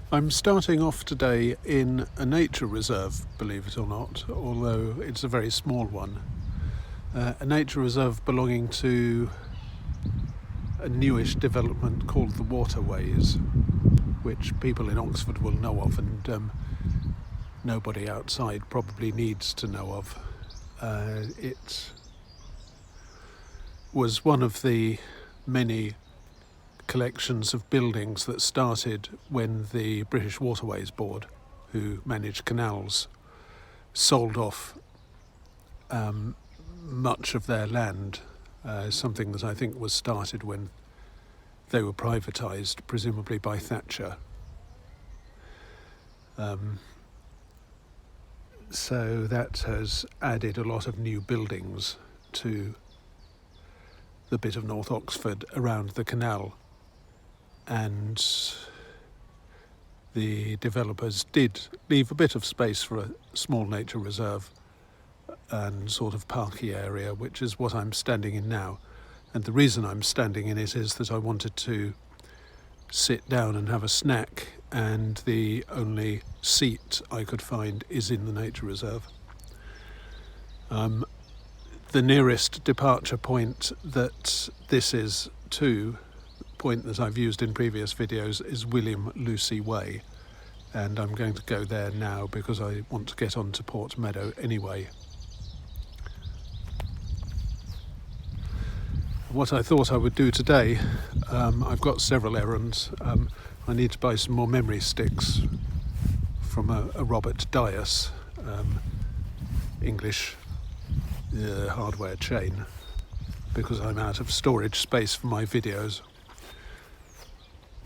I'm starting off today in a nature reserve, believe it or not, although it's a very small one. A nature reserve belonging to a newish development called the Waterways, which people in Oxford will know of and nobody outside probably needs to know of. It was one of the many collections of buildings that started when the British Waterways Board, who managed canals, sold off much of their land, something that I think was started when they were privatised, presumably by Thatcher. So that has added a lot of new buildings to the bit of North Oxford around the canal. And the developers did leave a bit of space for a small nature reserve and sort of parky area, which is what I'm standing in now. And the reason I'm standing in it is that I wanted to sit down and have a snack, and the only seat I could find is in the nature reserve. The nearest departure point that this is to, point that I've used in previous videos, is William Lucy Way, and I'm going to go there now because I want to get on to Port Meadow anyway. What I thought I would do today, I've got several errands. I need to buy some more memory sticks from a Robert Dias English hardware chain, because I'm out of storage space for my videos.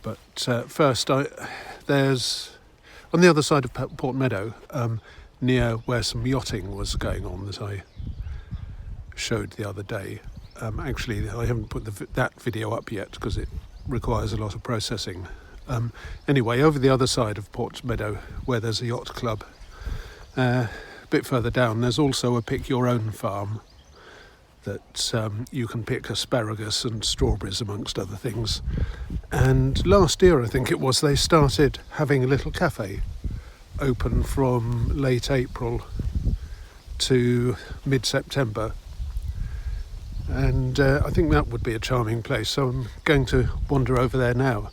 But first, there's on the other side of Port Meadow, near where some yachting was going on that I showed the other day. Actually, I haven't put that video up yet because it requires a lot of processing. Anyway, over the other side of Port Meadow, where there's a yacht club, a bit further down, there's also a pick your own farm that you can pick asparagus and strawberries amongst other things. And last year, I think it was, they started having a little café open from late April to mid-September. And I think that would be a charming place. So I'm going to wander over there now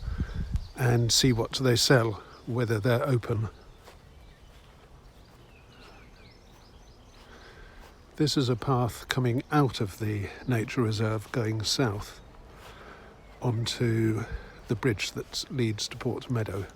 and see what they sell, whether they're open. This is a path coming out of the nature reserve going south onto the bridge that leads to Port Meadow.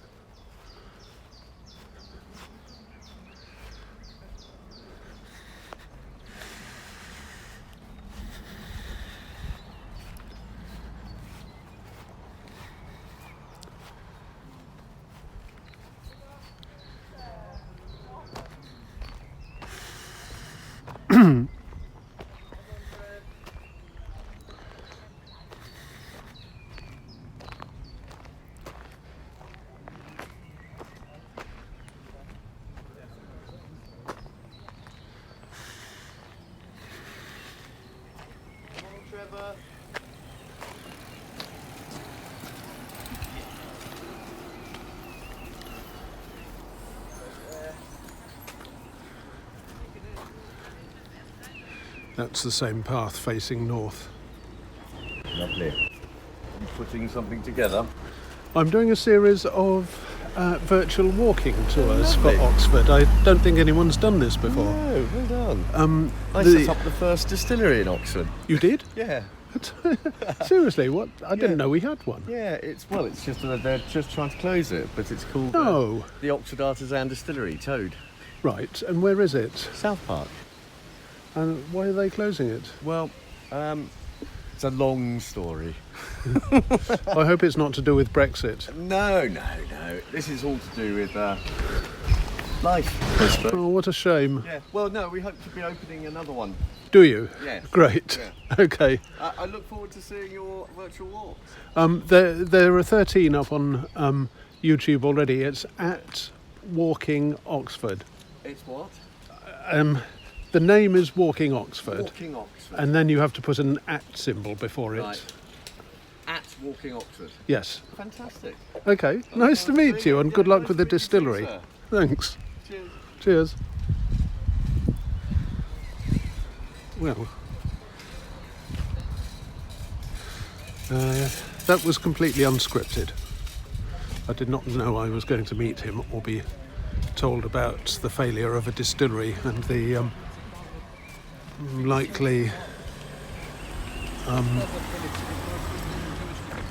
That's the same path facing north. Lovely. You putting something together? I'm doing a series of virtual walking tours for Lovely. Oxford. I don't think anyone's done this before. No, well done. I set up the first distillery in Oxford. You did? Yeah. Seriously? What? I didn't know we had one. Yeah, it's just they're just trying to close it, but it's called No. The Oxford Artisan Distillery, Toad. Right, and where is it? South Park. And why are they closing it? Well, it's a long story. I hope it's not to do with Brexit. No. This is all to do with life, I suppose. Oh, what a shame. Yeah. Well, no, we hope to be opening another one. Do you? Yes. Great. Yeah. Okay. I look forward to seeing your virtual walks. There are 13 up on YouTube already. It's at Walking Oxford. It's what? The name is Walking Oxford. Walking Oxford. And then you have to put an @ symbol before it. Right. At walking Oxford. Yes. Fantastic. Okay, nice to meet you, and good luck with the distillery. Thanks. Cheers. Cheers. Well, that was completely unscripted. I did not know I was going to meet him or be told about the failure of a distillery and the likely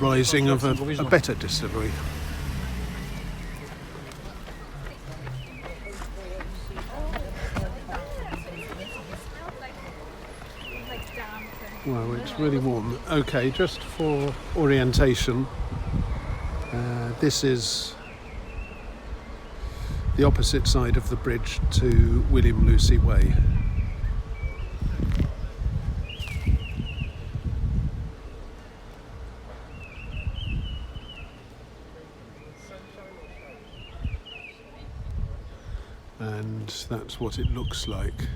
rising of a better distillery. Wow, it's really warm. Okay, just for orientation, this is the opposite side of the bridge to William Lucy Way. And that's what it looks like.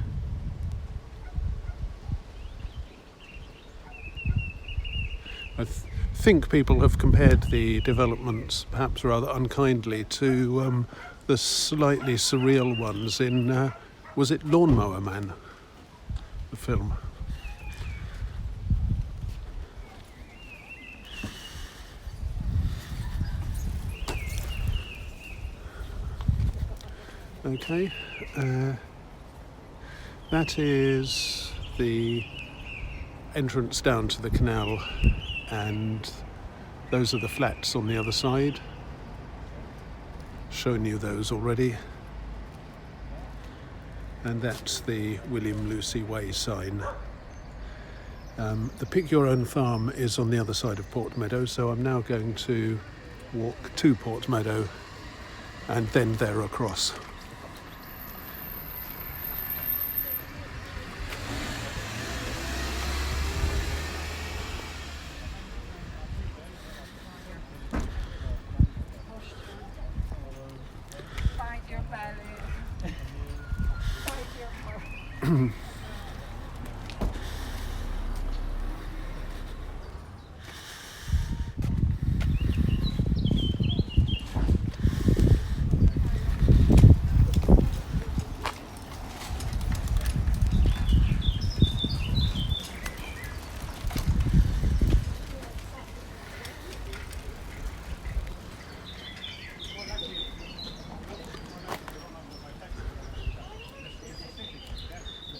I think people have compared the developments, perhaps rather unkindly, to the slightly surreal ones in, was it Lawnmower Man, the film? Okay, that is the entrance down to the canal, and those are the flats on the other side. Shown you those already. And that's the William Lucy Way sign. The Pick Your Own Farm is on the other side of Port Meadow, so I'm now going to walk to Port Meadow and then there across.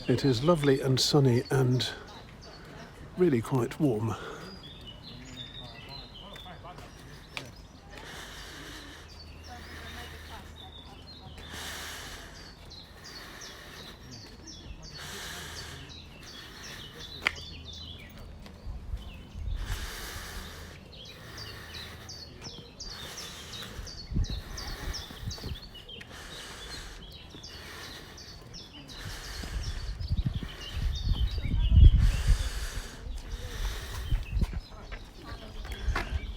It is lovely and sunny and really quite warm.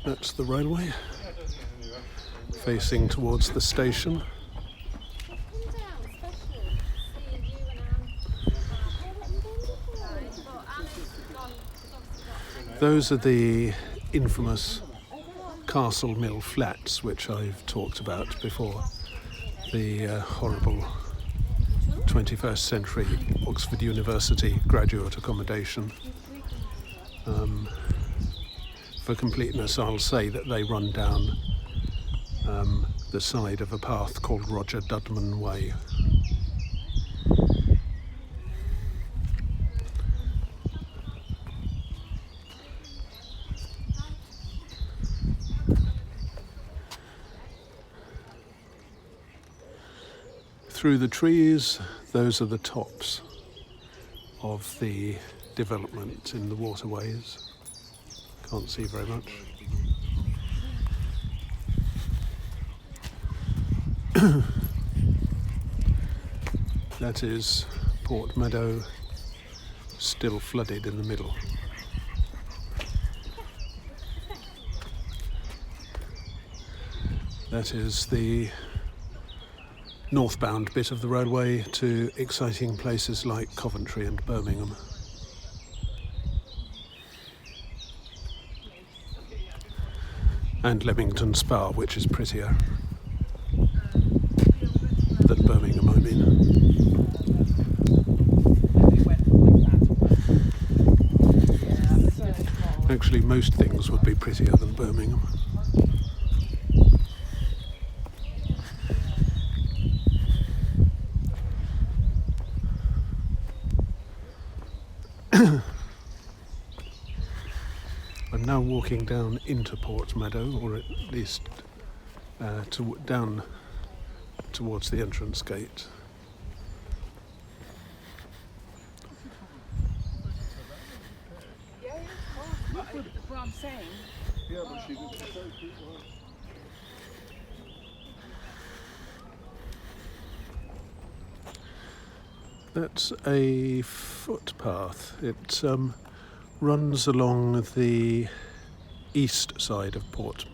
That's the railway, facing towards the station. Those are the infamous Castle Mill flats, which I've talked about before. The horrible 21st century Oxford University graduate accommodation. For completeness, I'll say that they run down the side of a path called Roger Dudman Way. Through the trees, those are the tops of the development in the Waterways. Can't see very much. That is Port Meadow, still flooded in the middle. That is the northbound bit of the roadway to exciting places like Coventry and Birmingham. and Leamington Spa, which is prettier than Birmingham, I mean. Actually, most things would be prettier than Birmingham. I'm now walking down into Port Meadow, or at least down towards the entrance gate. What I'm saying. Yeah, but she didn't say it. That's a footpath. It runs along the east side of Port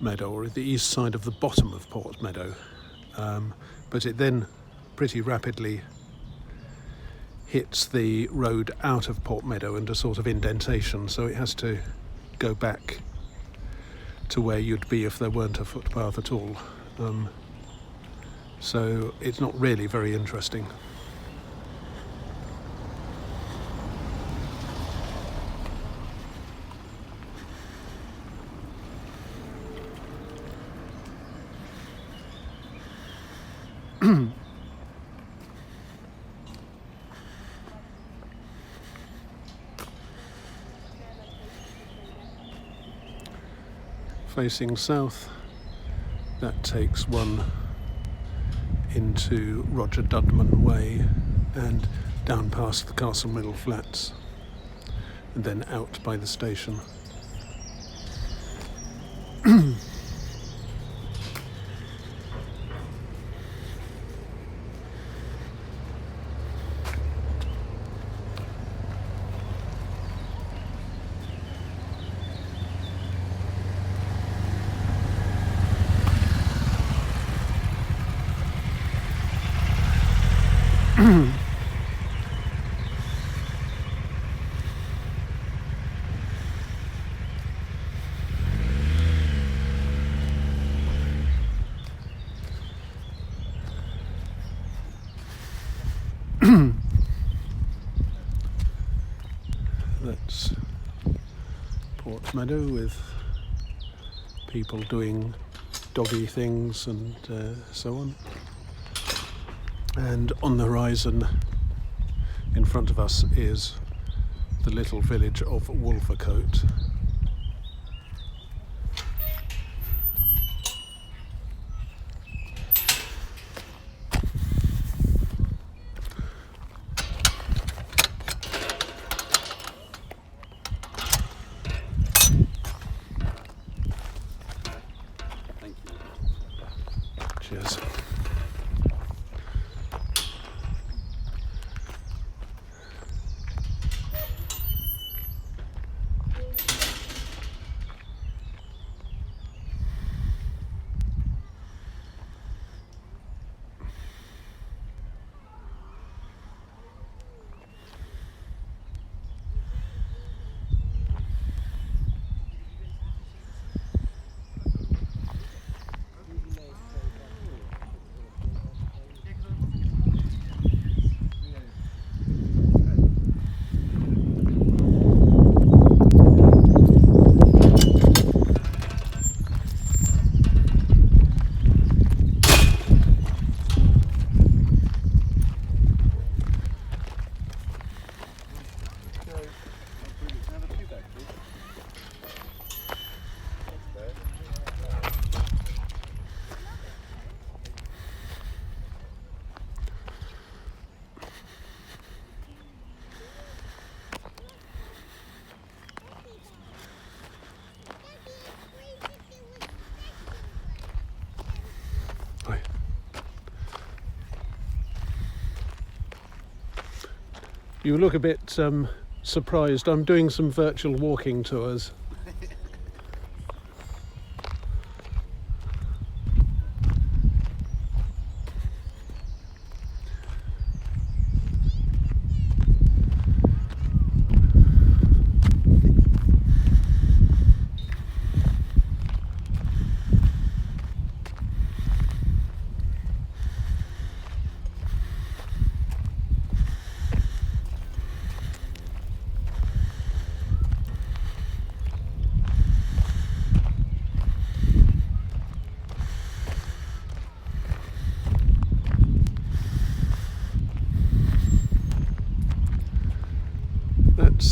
Meadow, or the east side of the bottom of Port Meadow. But it then pretty rapidly hits the road out of Port Meadow into a sort of indentation, so it has to go back to where you'd be if there weren't a footpath at all. So it's not really very interesting. Facing south, that takes one into Roger Dudman Way and down past the Castle Middle Flats and then out by the station. That's Port Meadow with people doing doggy things and so on. And on the horizon in front of us is the little village of Wolvercote. Cheers. You look a bit surprised. I'm doing some virtual walking tours.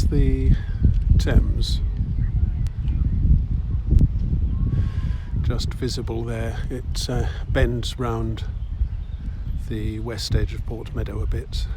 That's the Thames, just visible there. It bends round the west edge of Port Meadow a bit.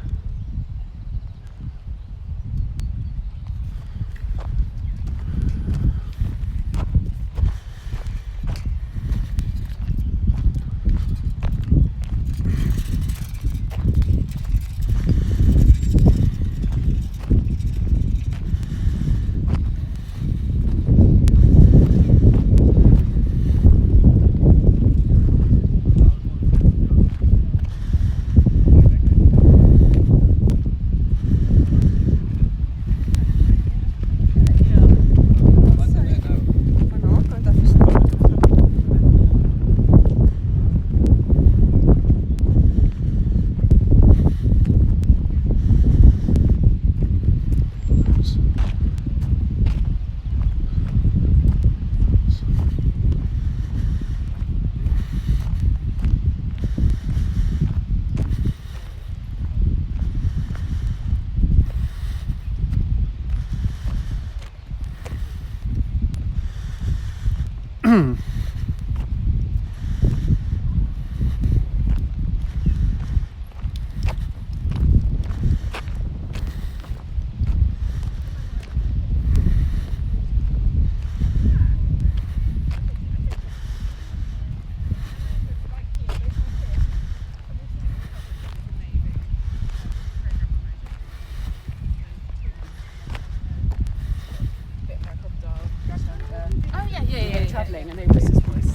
Travelling, I know Bruce's voice.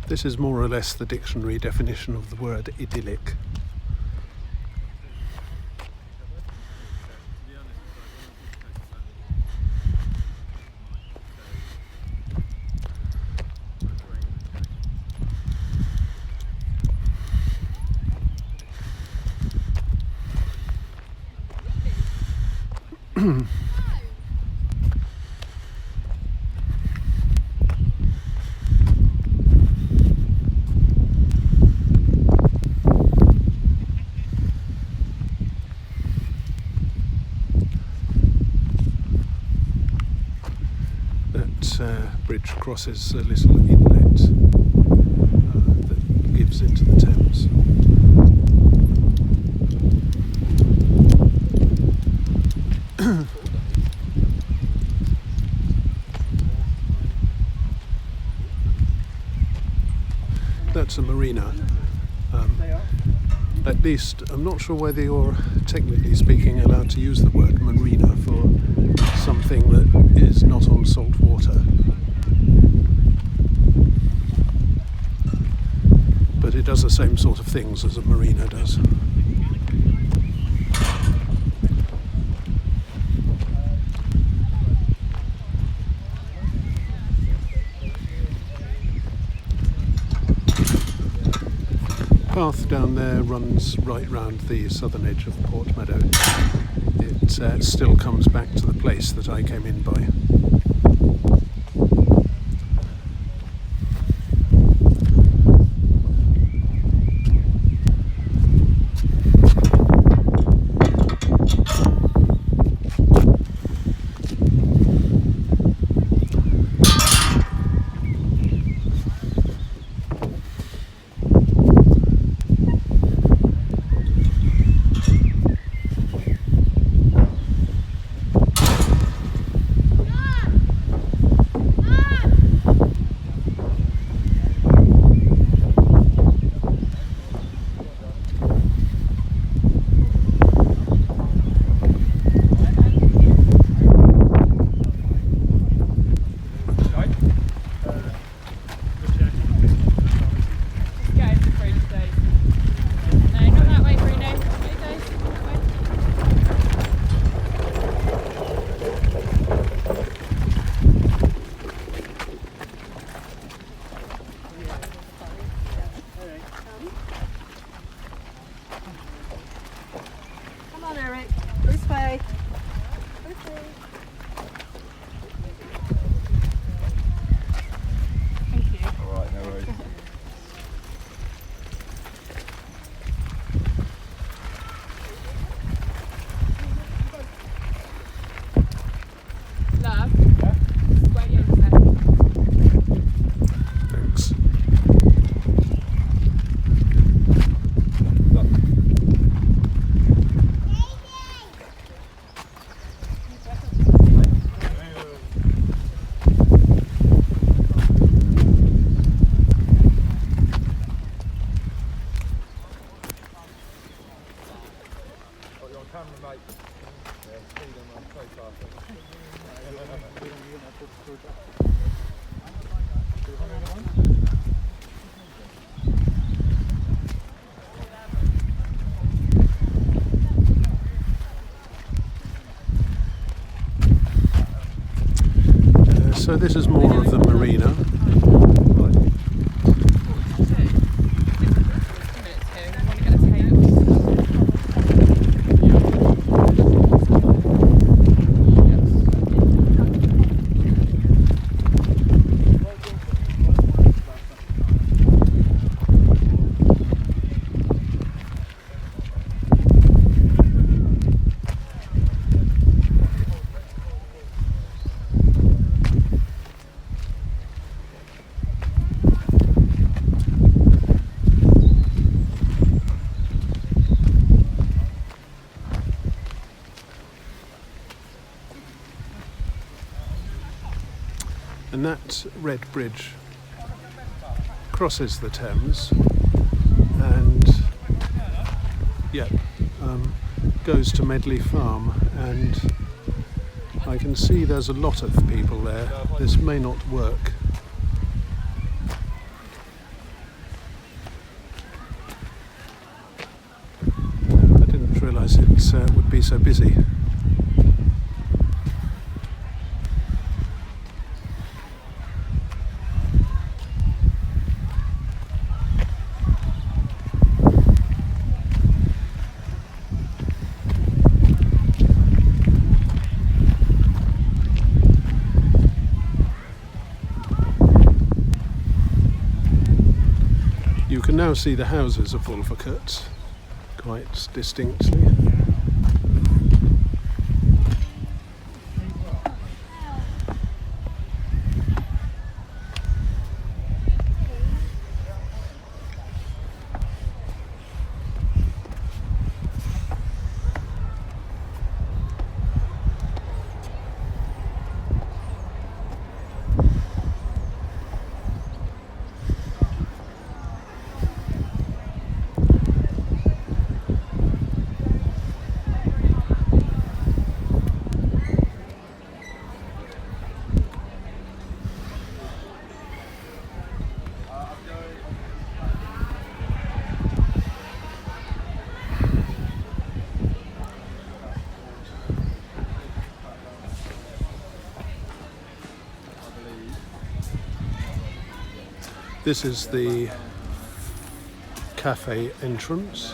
This is more or less the dictionary definition of the word idyllic. Bridge crosses a little inlet that gives into the Thames. That's a marina. At least, I'm not sure whether you're technically speaking allowed to use the word marina for something that is not on salt water. But it does the same sort of things as a marina does. The path down there runs right round the southern edge of Port Meadow. It still comes back to the place that I came in by. this is more of the marina. And that red bridge crosses the Thames and goes to Medley Farm, and I can see there's a lot of people there. This may not work. I didn't realise it would be so busy. You can now see the houses of Wolvercote quite distinctly. This is the café entrance.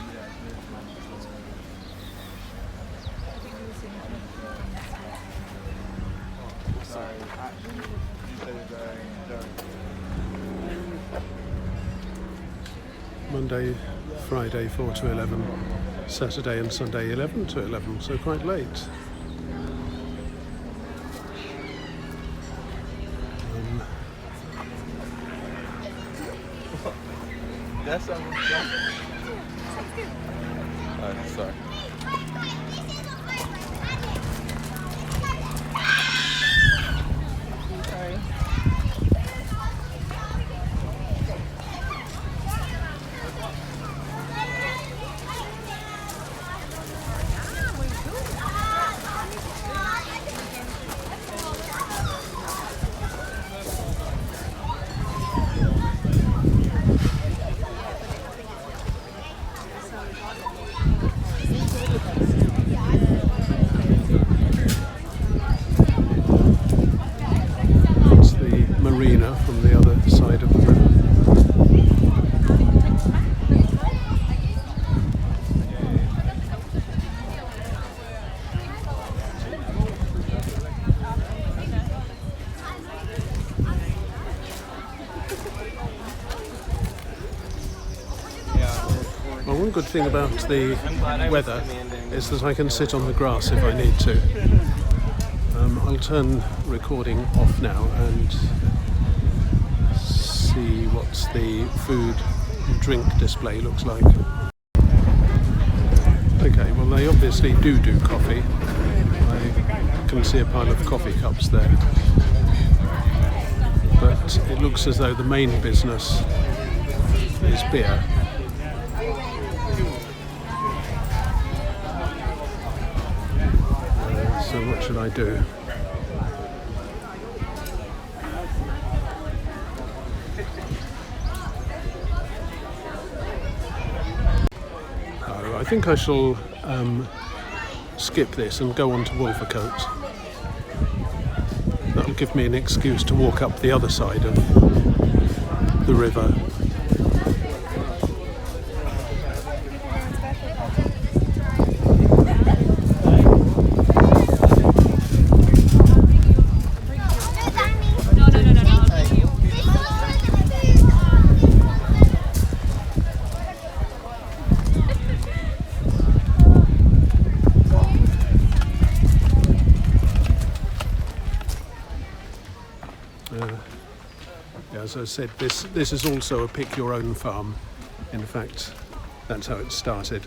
Monday, Friday 4 to 11, Saturday and Sunday 11 to 11, so quite late. Yes, I'm oh, sorry. Sorry. From the other side of the river. Well, one good thing about the weather is that I can sit on the grass if I need to. I'll turn recording off now and see what the food and drink display looks like. Okay, well they obviously do coffee. I can see a pile of coffee cups there. But it looks as though the main business is beer. So what should I do? I think I shall skip this and go on to Wolvercote. That'll give me an excuse to walk up the other side of the river. As I said, this is also a pick your own farm. In fact, that's how it started.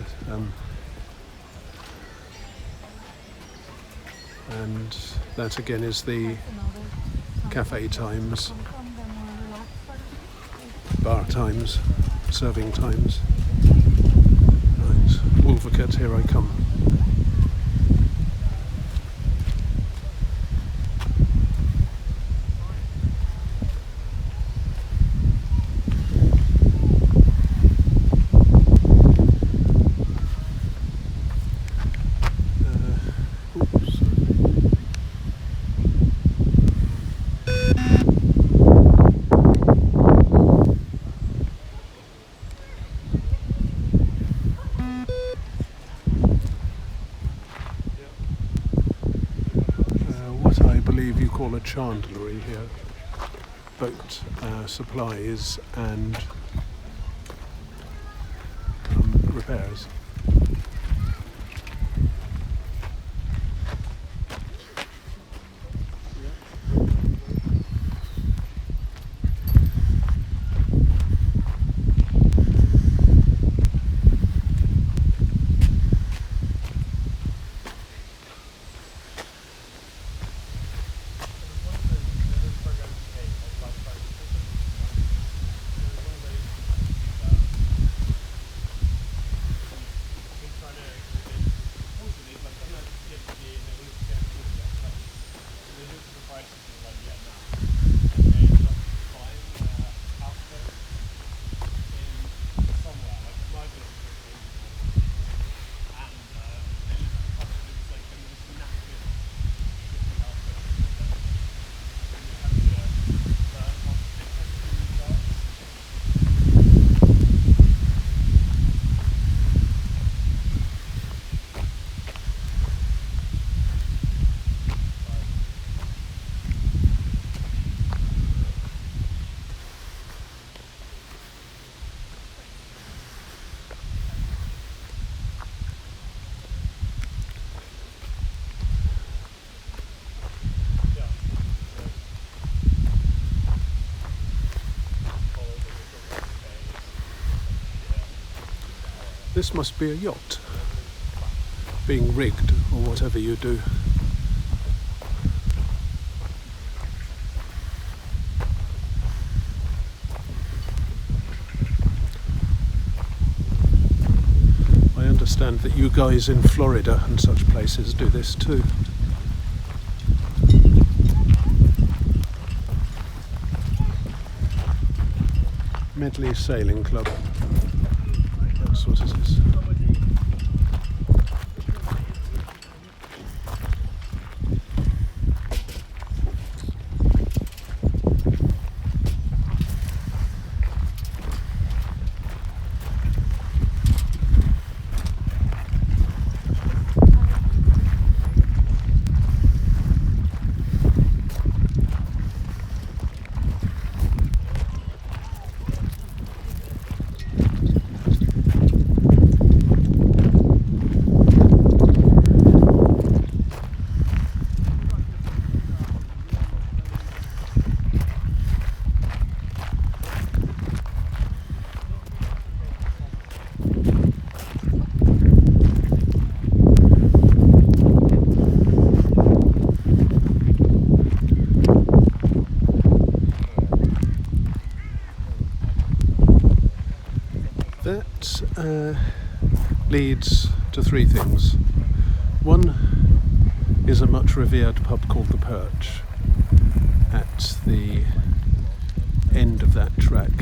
And that again is the cafe times, bar times, serving times. Right, Wolvercote, here I come. You call a chandlery here, boat supplies and repairs. This must be a yacht, being rigged or whatever you do. I understand that you guys in Florida and such places do this too. Medley Sailing Club. That's what it is. That leads to three things. One is a much revered pub called the Perch at the end of that track.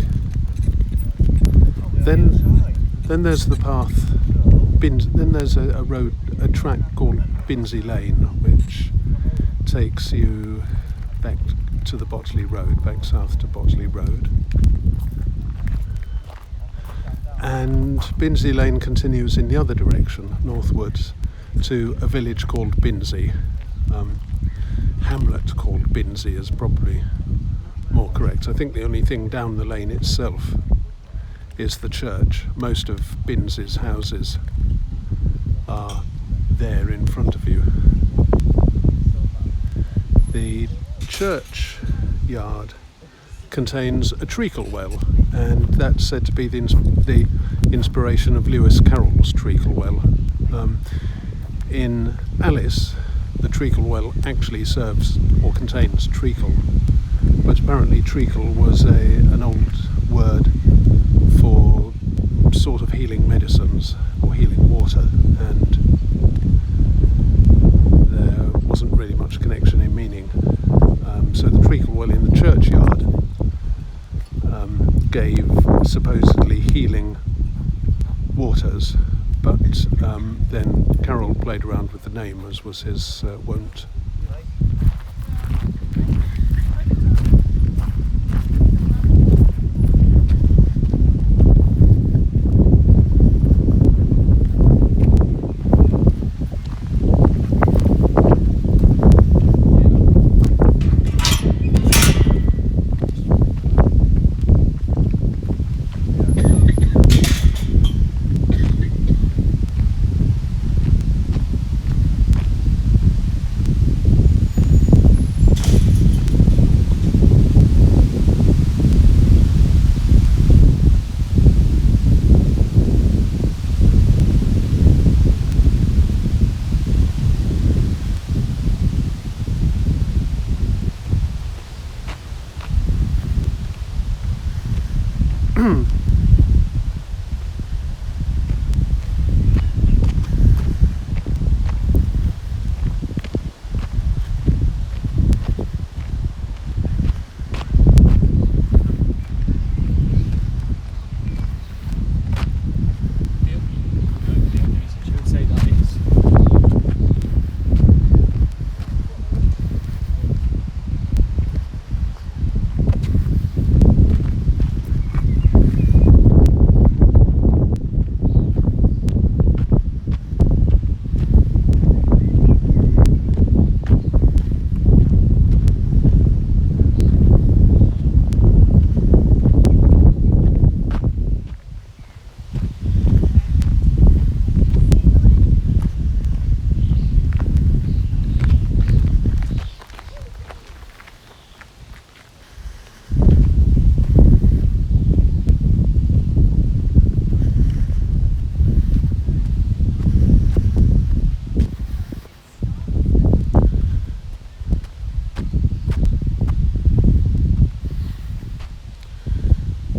Then there's the path. Then there's a track called Binsey Lane, which takes you back to the Botley Road, back south to Botley Road. And Binsey Lane continues in the other direction, northwards, to a village called Binsey. Hamlet called Binsey is probably more correct. I think the only thing down the lane itself is the church. Most of Binsey's houses are there in front of you. The church yard contains a treacle well, and that's said to be the inspiration of Lewis Carroll's treacle well. In Alice, the treacle well actually serves or contains treacle, but apparently treacle was an old word for sort of healing medicines or healing water, and there wasn't really much connection in meaning. So the treacle well in the churchyard gave supposedly healing waters, but then Carroll played around with the name, as was his wont.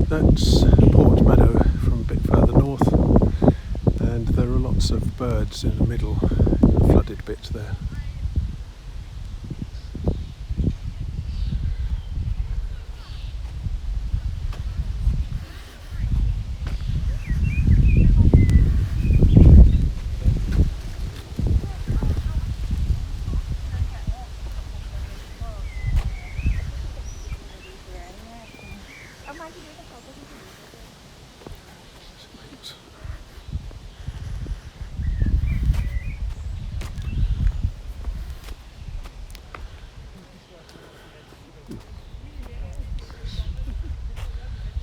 That's Port Meadow from a bit further north, and there are lots of birds in the middle, in the flooded bit there.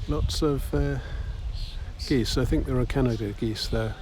Lots of geese. I think there are Canada geese there.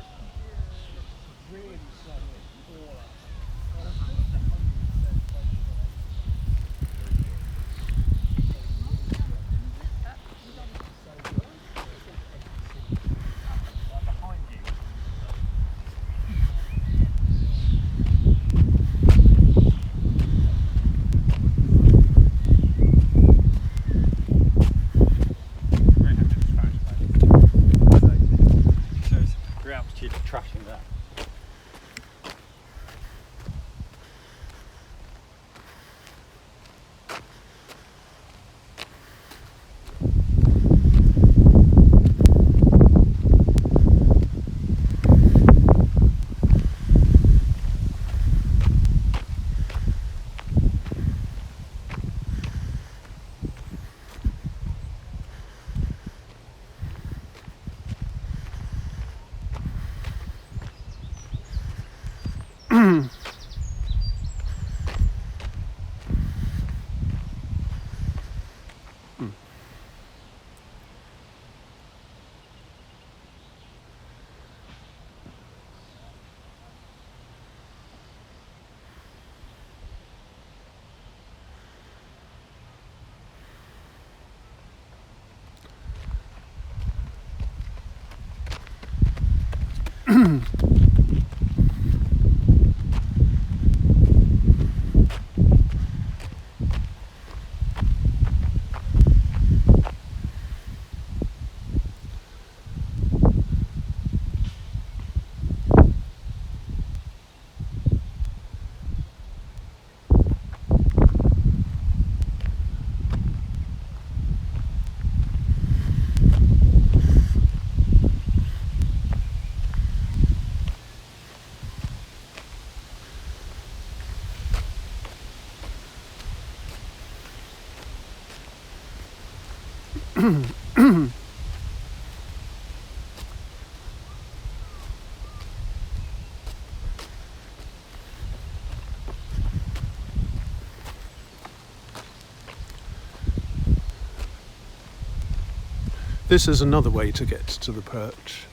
This is another way to get to the perch.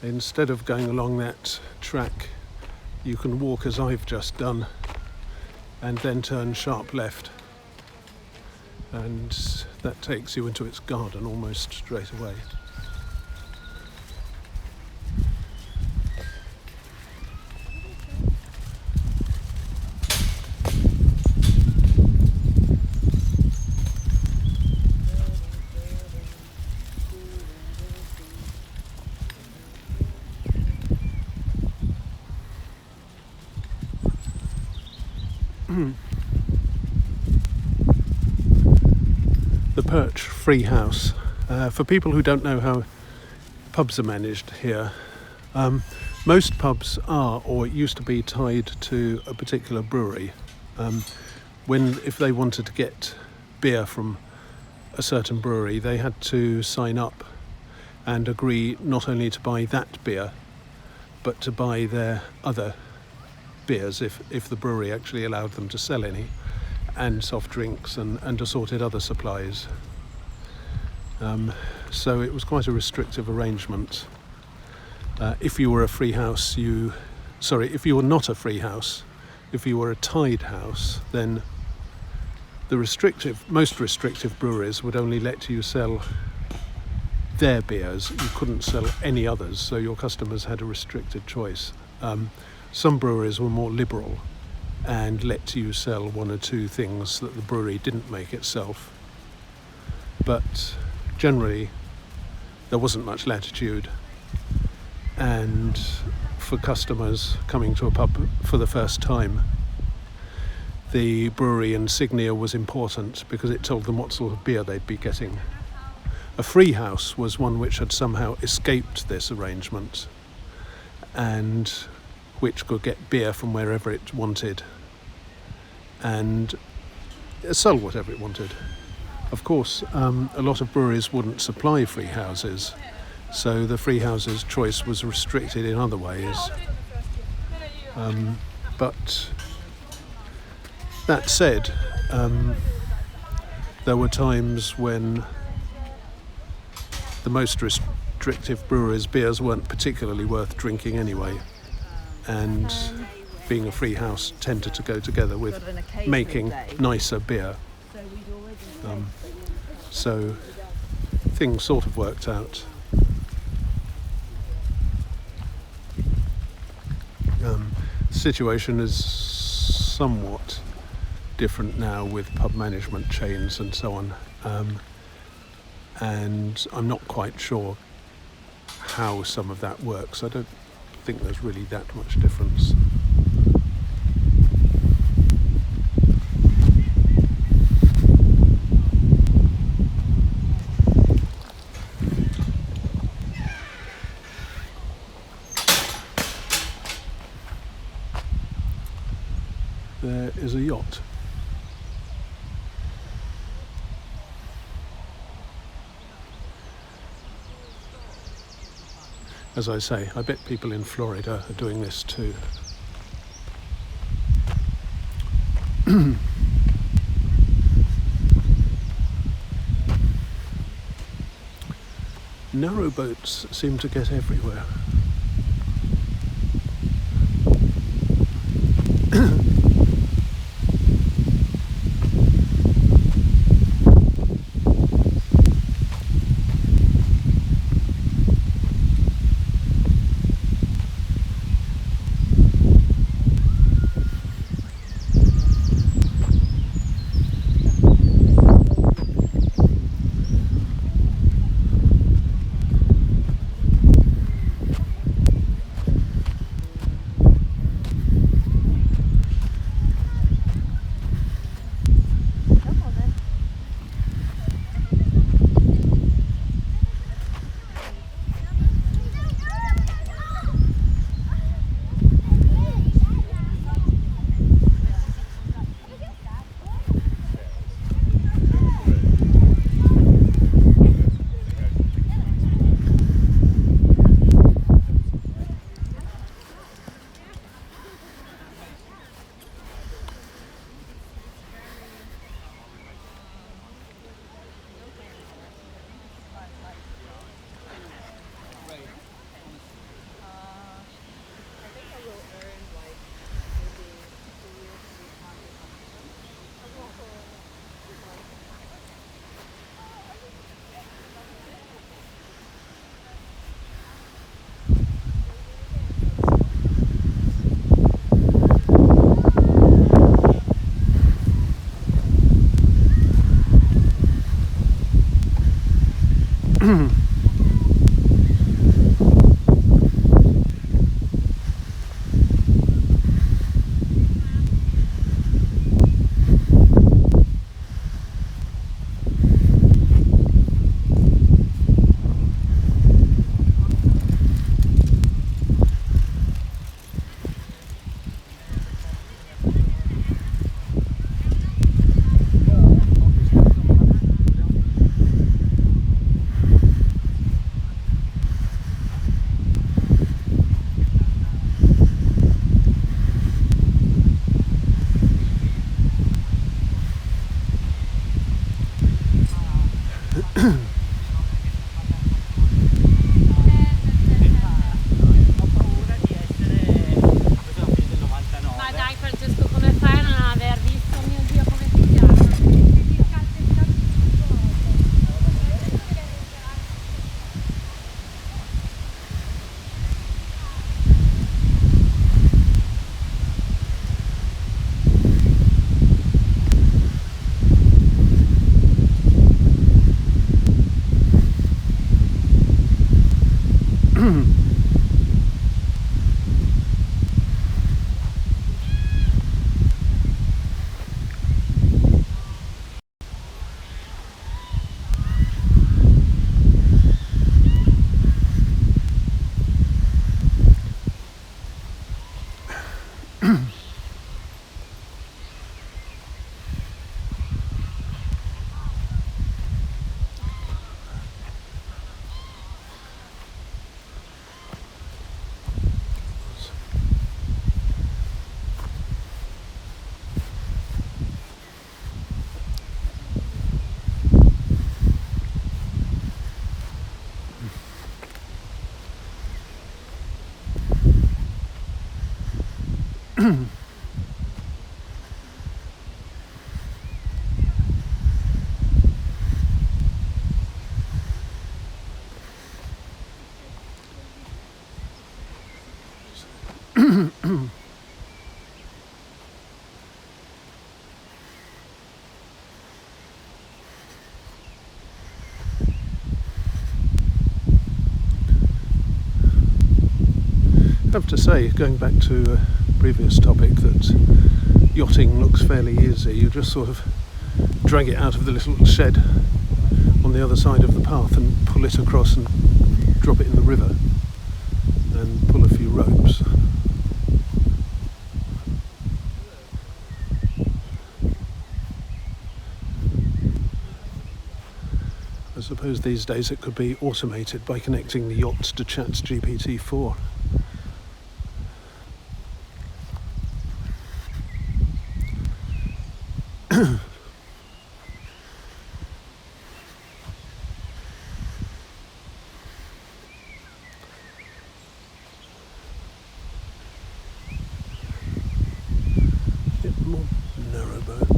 Instead of going along that track, you can walk as I've just done and then turn sharp left, and that takes you into its garden almost straight away. The Perch Free House. For people who don't know how pubs are managed here, most pubs are, or it used to be, tied to a particular brewery. If they wanted to get beer from a certain brewery, they had to sign up and agree not only to buy that beer, but to buy their other beers if the brewery actually allowed them to sell any, and soft drinks and assorted other supplies. So it was quite a restrictive arrangement. If you were a free house, if you were not a free house, if you were a tied house, then the most restrictive breweries would only let you sell their beers. You couldn't sell any others, so your customers had a restricted choice. Some breweries were more liberal and let you sell one or two things that the brewery didn't make itself. But generally, there wasn't much latitude. And for customers coming to a pub for the first time, the brewery insignia was important because it told them what sort of beer they'd be getting. A free house was one which had somehow escaped this arrangement and which could get beer from wherever it wanted and sell whatever it wanted. Of course, a lot of breweries wouldn't supply free houses, so the free houses' choice was restricted in other ways. But that said, there were times when the most restrictive breweries' beers weren't particularly worth drinking anyway, and being a free house tended to go together with making nicer beer. So things sort of worked out. The situation is somewhat different now with pub management chains and so on, and I'm not quite sure how some of that works. I don't think there's really that much difference. There is a yacht. As I say, I bet people in Florida are doing this too. Narrow boats seem to get everywhere. Ma dai Francesco, come fai a non aver visto? Mio Dio, come ti piace? I have to say, going back to a previous topic, that yachting looks fairly easy. You just sort of drag it out of the little shed on the other side of the path and pull it across and drop it in the river and pull a few ropes. I suppose these days it could be automated by connecting the yachts to Chat's GPT-4. More narrowboats.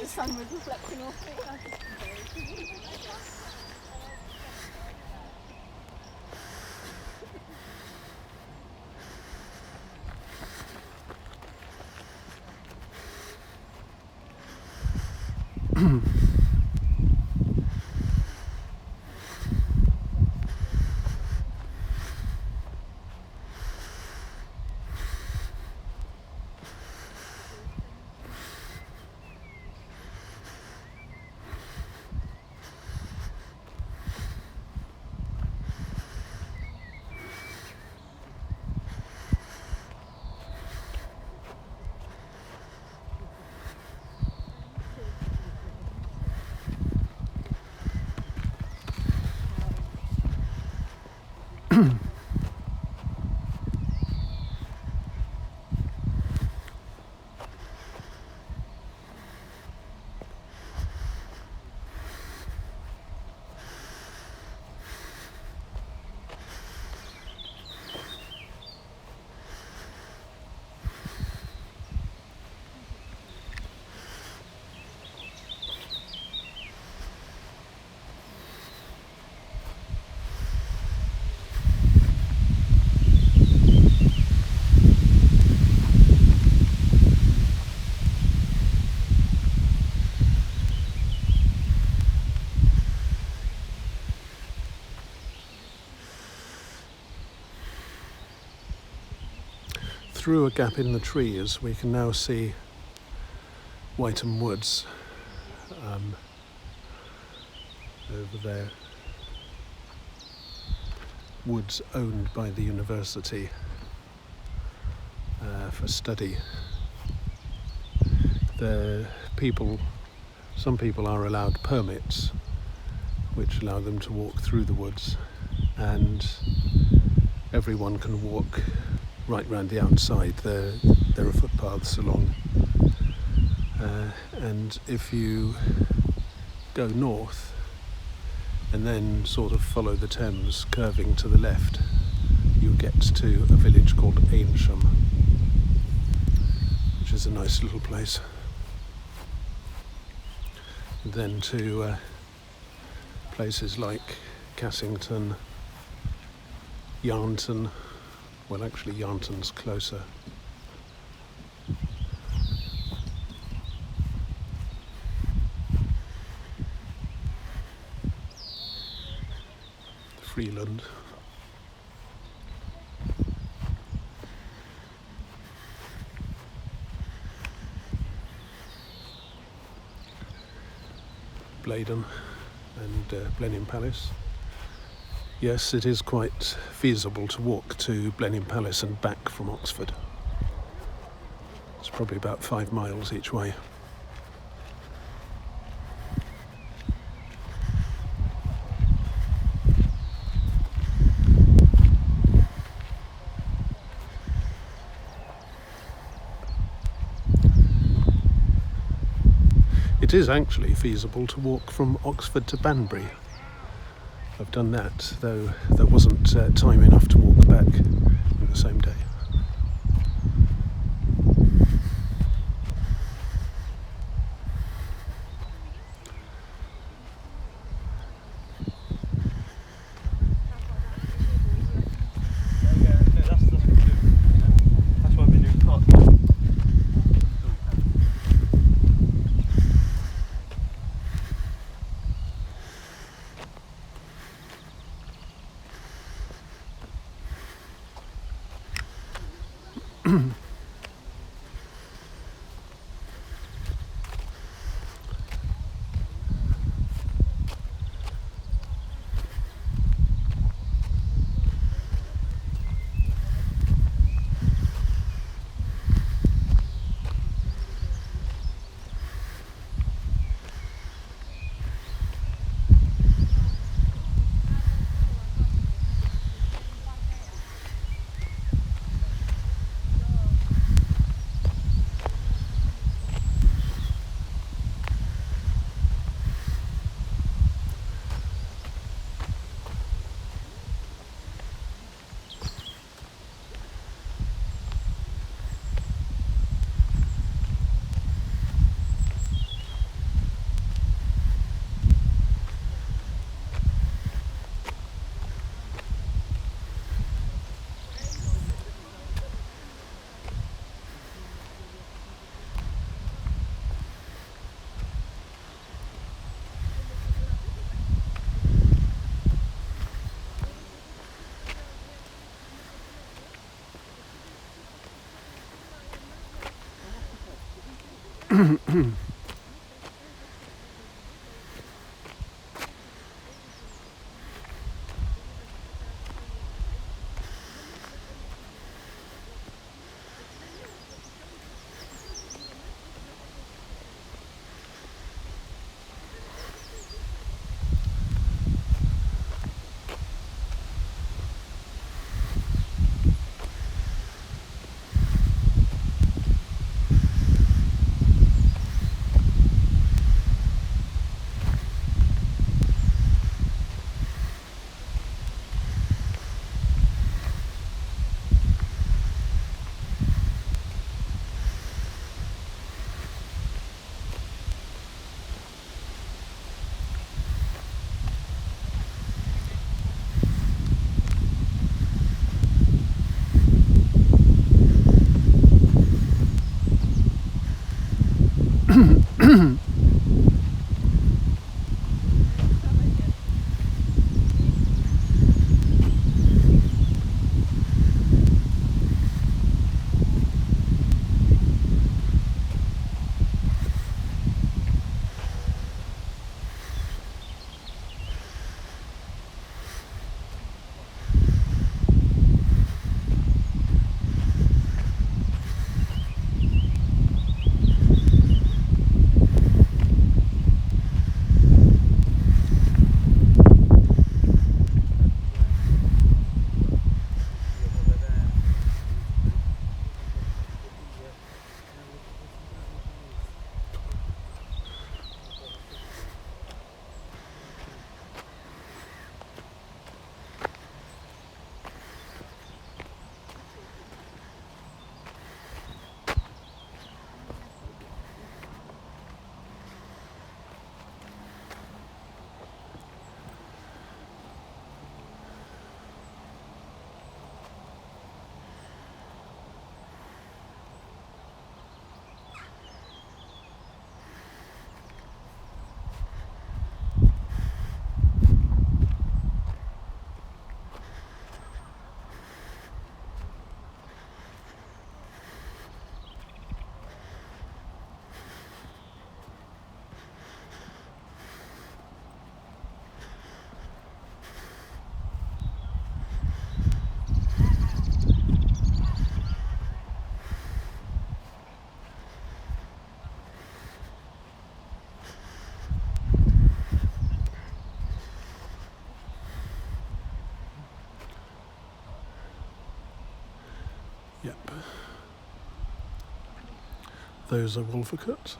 The sun was reflecting off it. through a gap in the trees we can now see Whiteham Woods over there. Woods owned by the university for study. Some people are allowed permits which allow them to walk through the woods, and everyone can walk right round the outside. There are footpaths along, and if you go north and then sort of follow the Thames curving to the left, you get to a village called Aynsham, which is a nice little place. And then to places like Cassington, Yarnton. Well, actually Yarnton's closer. Freeland. Blaydon and Blenheim Palace. Yes, it is quite feasible to walk to Blenheim Palace and back from Oxford. It's probably about 5 miles each way. It is actually feasible to walk from Oxford to Banbury. I've done that, though there wasn't time enough to walk back in the same day. Yep. Those are Wolvercote.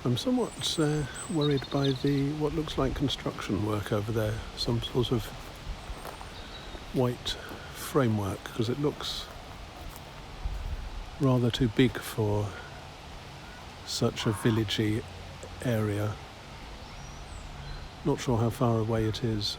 I'm somewhat worried by what looks like construction work over there, some sort of white framework, because it looks rather too big for such a villagey area. Not sure how far away it is.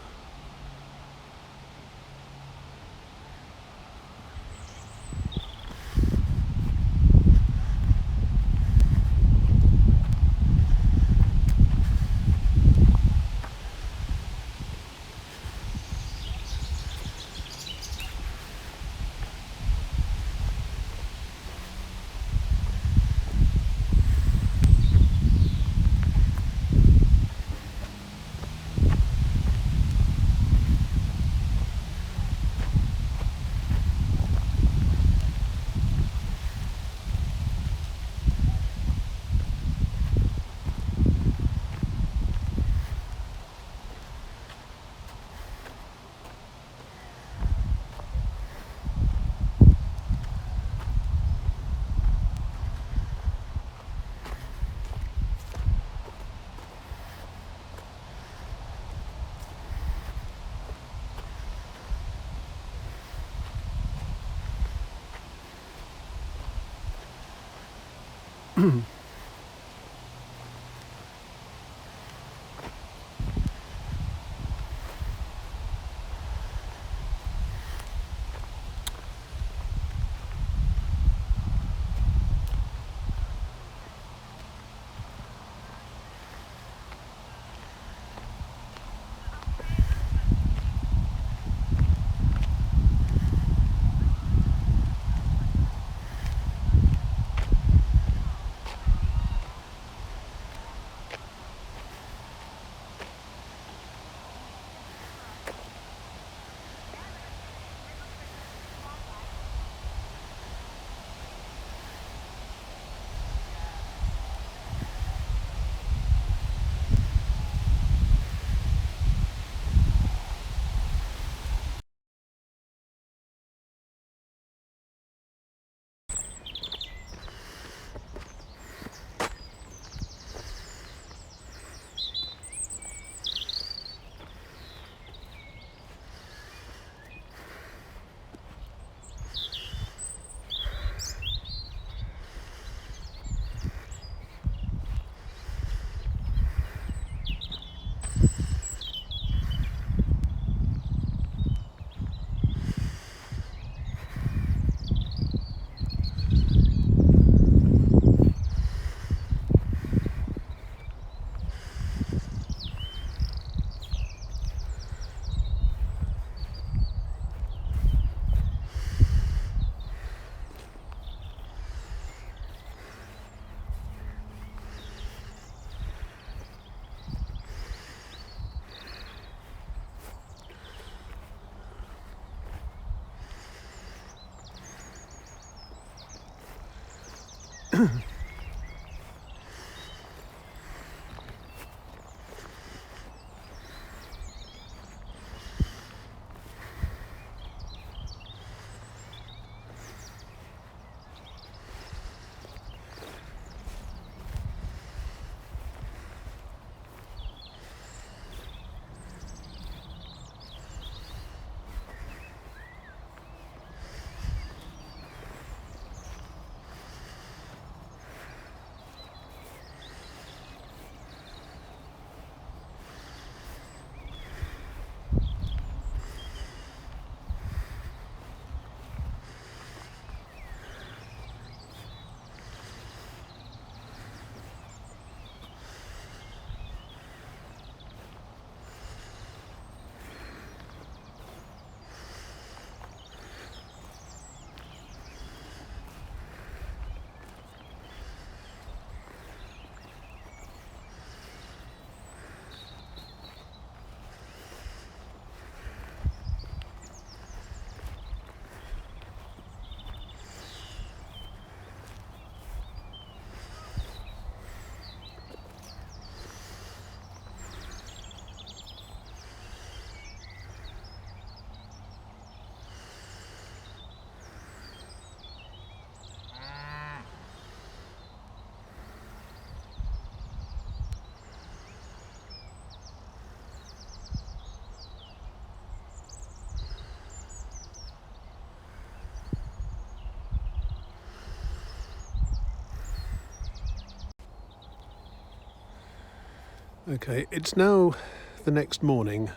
Okay, it's now the next morning.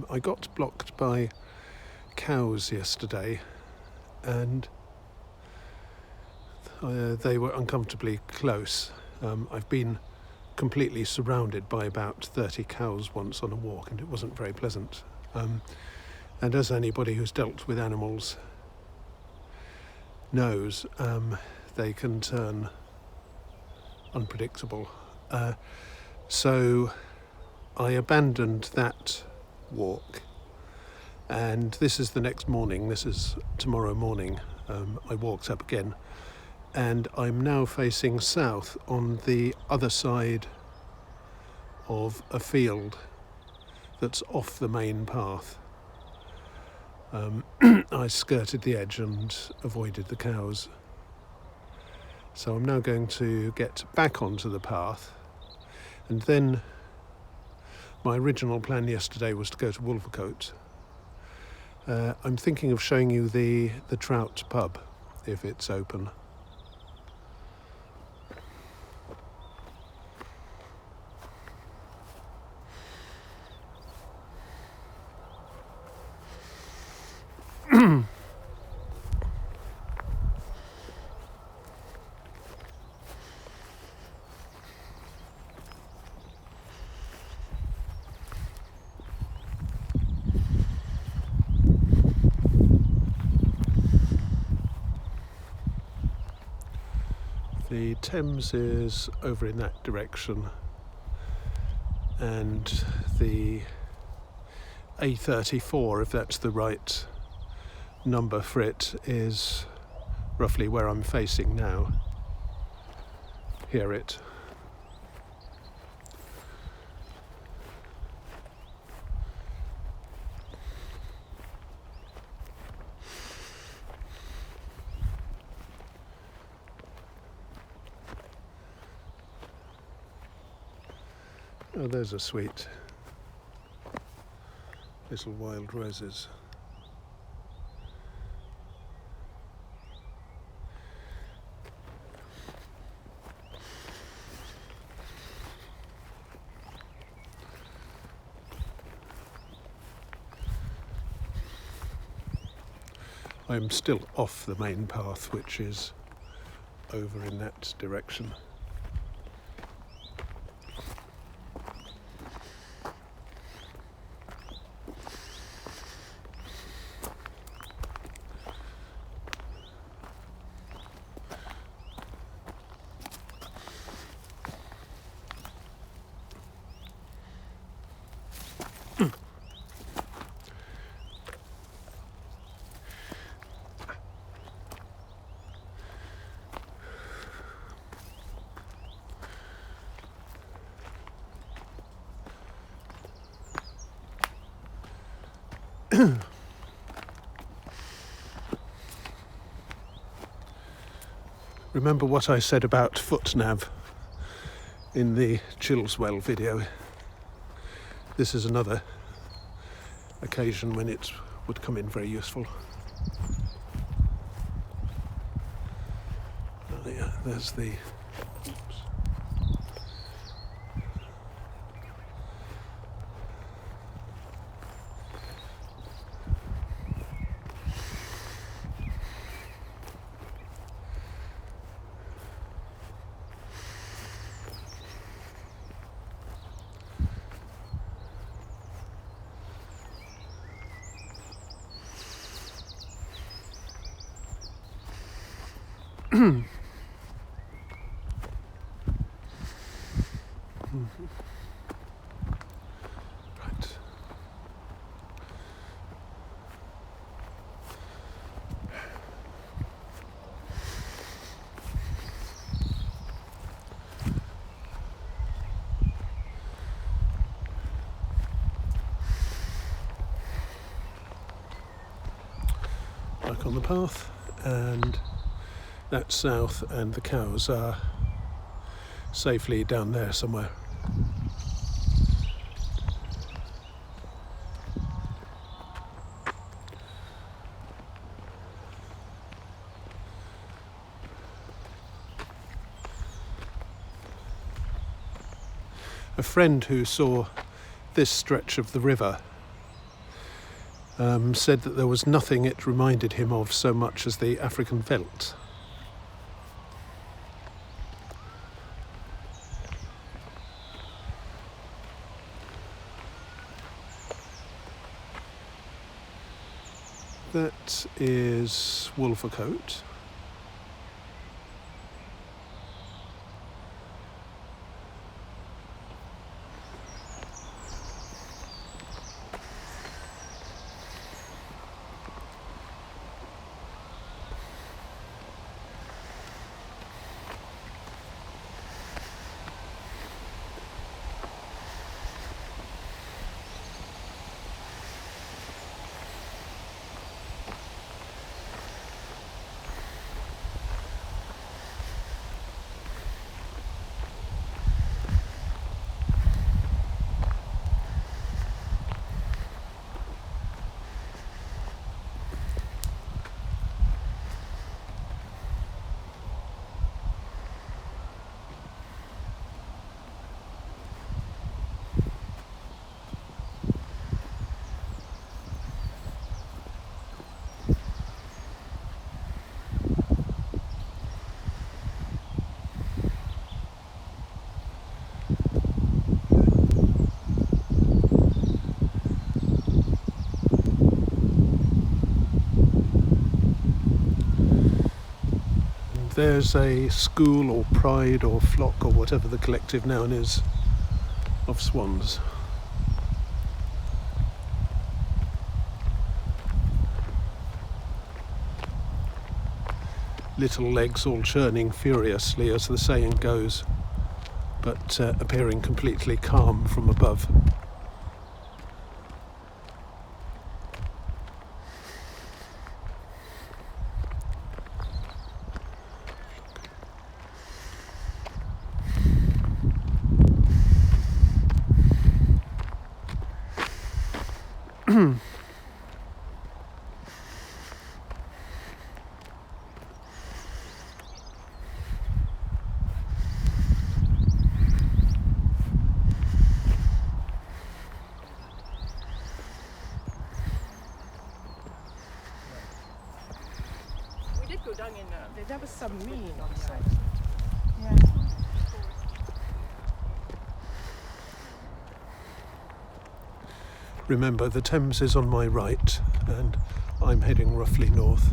I got blocked by cows yesterday, and they were uncomfortably close. I've been completely surrounded by about 30 cows once on a walk, and it wasn't very pleasant. And as anybody who's dealt with animals knows, they can turn unpredictable. So I abandoned that walk, and this is the next morning. This is tomorrow morning. I walked up again, and I'm now facing south on the other side of a field that's off the main path. I skirted the edge and avoided the cows. So I'm now going to get back onto the path, and then my original plan yesterday was to go to Wolvercote. I'm thinking of showing you the Trout pub, if it's open. The Thames is over in that direction, and the A34, if that's the right number for it, is roughly where I'm facing now. Hear it. Oh, there's a sweet little wild roses. I'm still off the main path, which is over in that direction. Remember what I said about foot nav in the Chillswell video? This is another occasion when it would come in very useful. Oh yeah, there's the... Right. Back on the path, and that's south, and the cows are safely down there somewhere. A friend who saw this stretch of the river said that there was nothing it reminded him of so much as the African veldt. That is Wolvercote. There's a school or pride or flock or whatever the collective noun is of swans. Little legs all churning furiously, as the saying goes, but appearing completely calm from above. Go down in there was some mean on the side. Yeah. Remember, the Thames is on my right and I'm heading roughly north.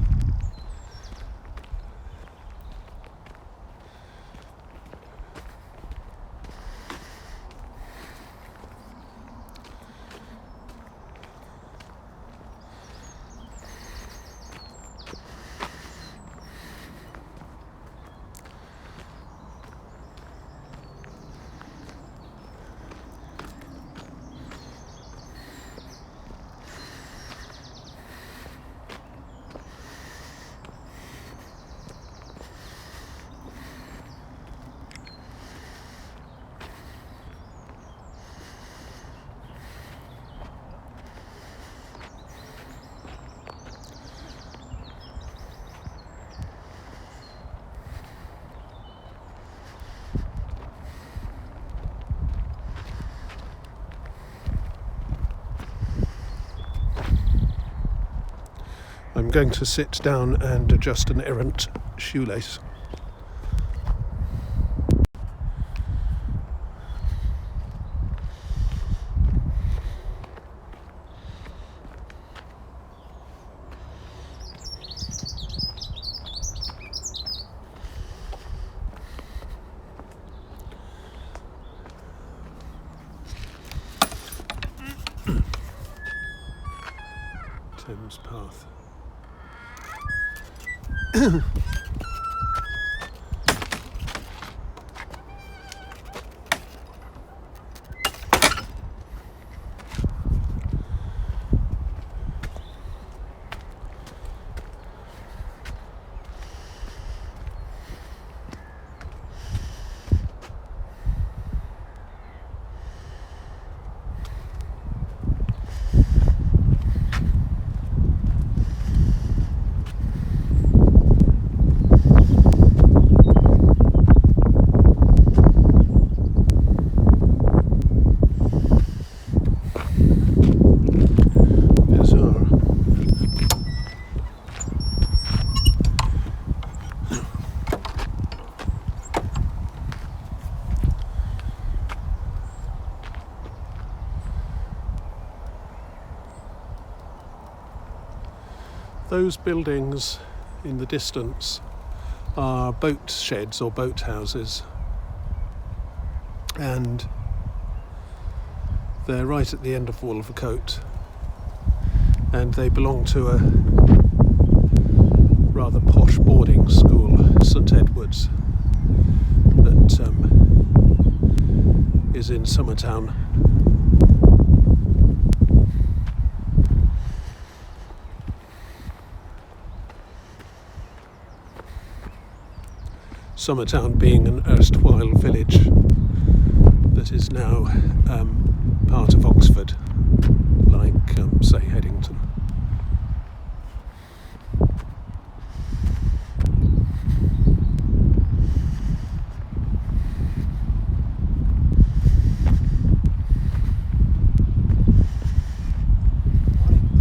I'm going to sit down and adjust an errant shoelace. Thames Path. Those buildings in the distance are boat sheds or boat houses, and they're right at the end of Wolvercote, and they belong to a rather posh boarding school, St Edward's, that is in Summertown. Summertown being an erstwhile village that is now part of Oxford, like, say, Headington.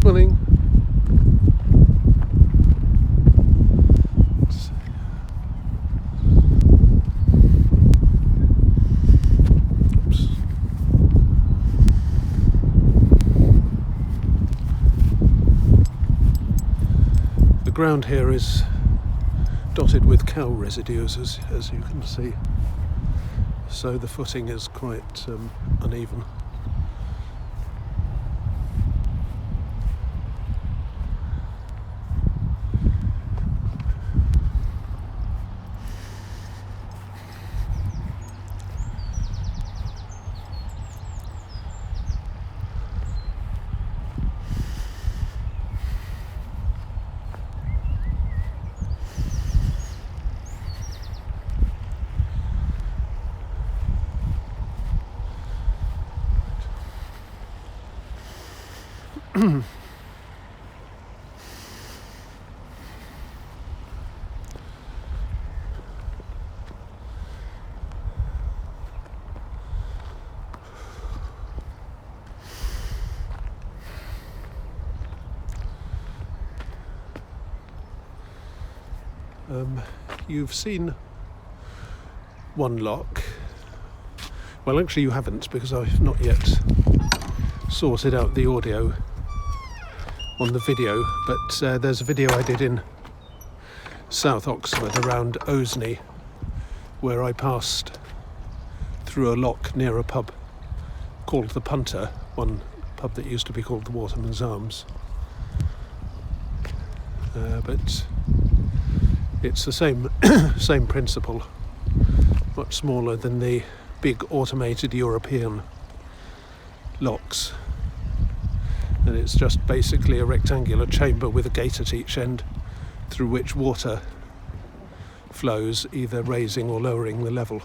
Morning. The ground here is dotted with cow residues, as you can see, so the footing is quite uneven. You've seen one lock. Well, actually you haven't, because I've not yet sorted out the audio on the video, but there's a video I did in South Oxford around Osney where I passed through a lock near a pub called the Punter, one pub that used to be called the Waterman's Arms. But it's the same principle, much smaller than the big automated European locks, and it's just basically a rectangular chamber with a gate at each end through which water flows, either raising or lowering the level.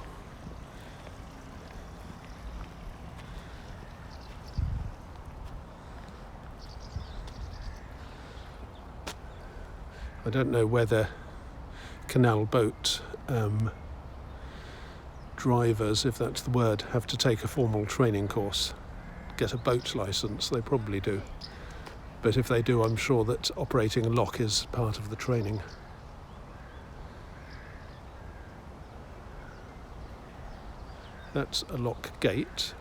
I don't know whether canal boat drivers, if that's the word, have to take a formal training course, get a boat licence. They probably do, but if they do, I'm sure that operating a lock is part of the training. That's a lock gate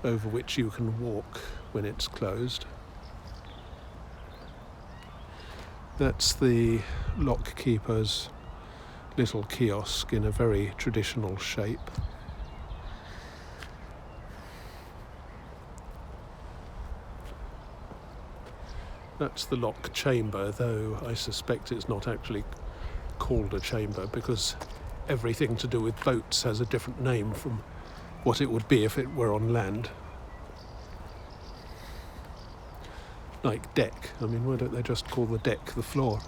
over which you can walk when it's closed. That's the lock keeper's little kiosk in a very traditional shape. That's the lock chamber, though I suspect it's not actually called a chamber because everything to do with boats has a different name from what it would be if it were on land. Like deck. I mean, why don't they just call the deck the floor?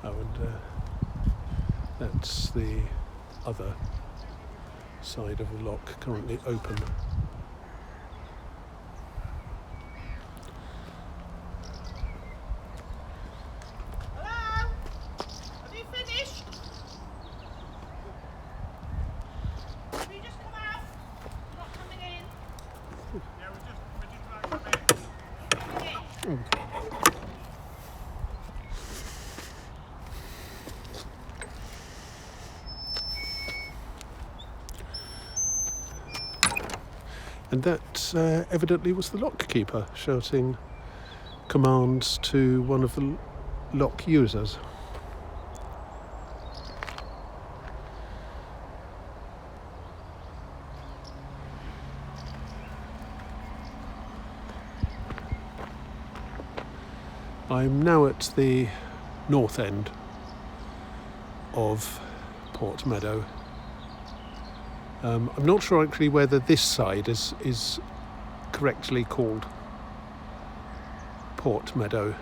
Oh, and that's the other side of the lock, currently open. Hello? Have you finished? Have you just come out? Not coming in? Yeah, we're just about to come in. And that evidently was the lock keeper shouting commands to one of the lock users. I'm now at the north end of Port Meadow. I'm not sure actually whether this side is correctly called Port Meadow.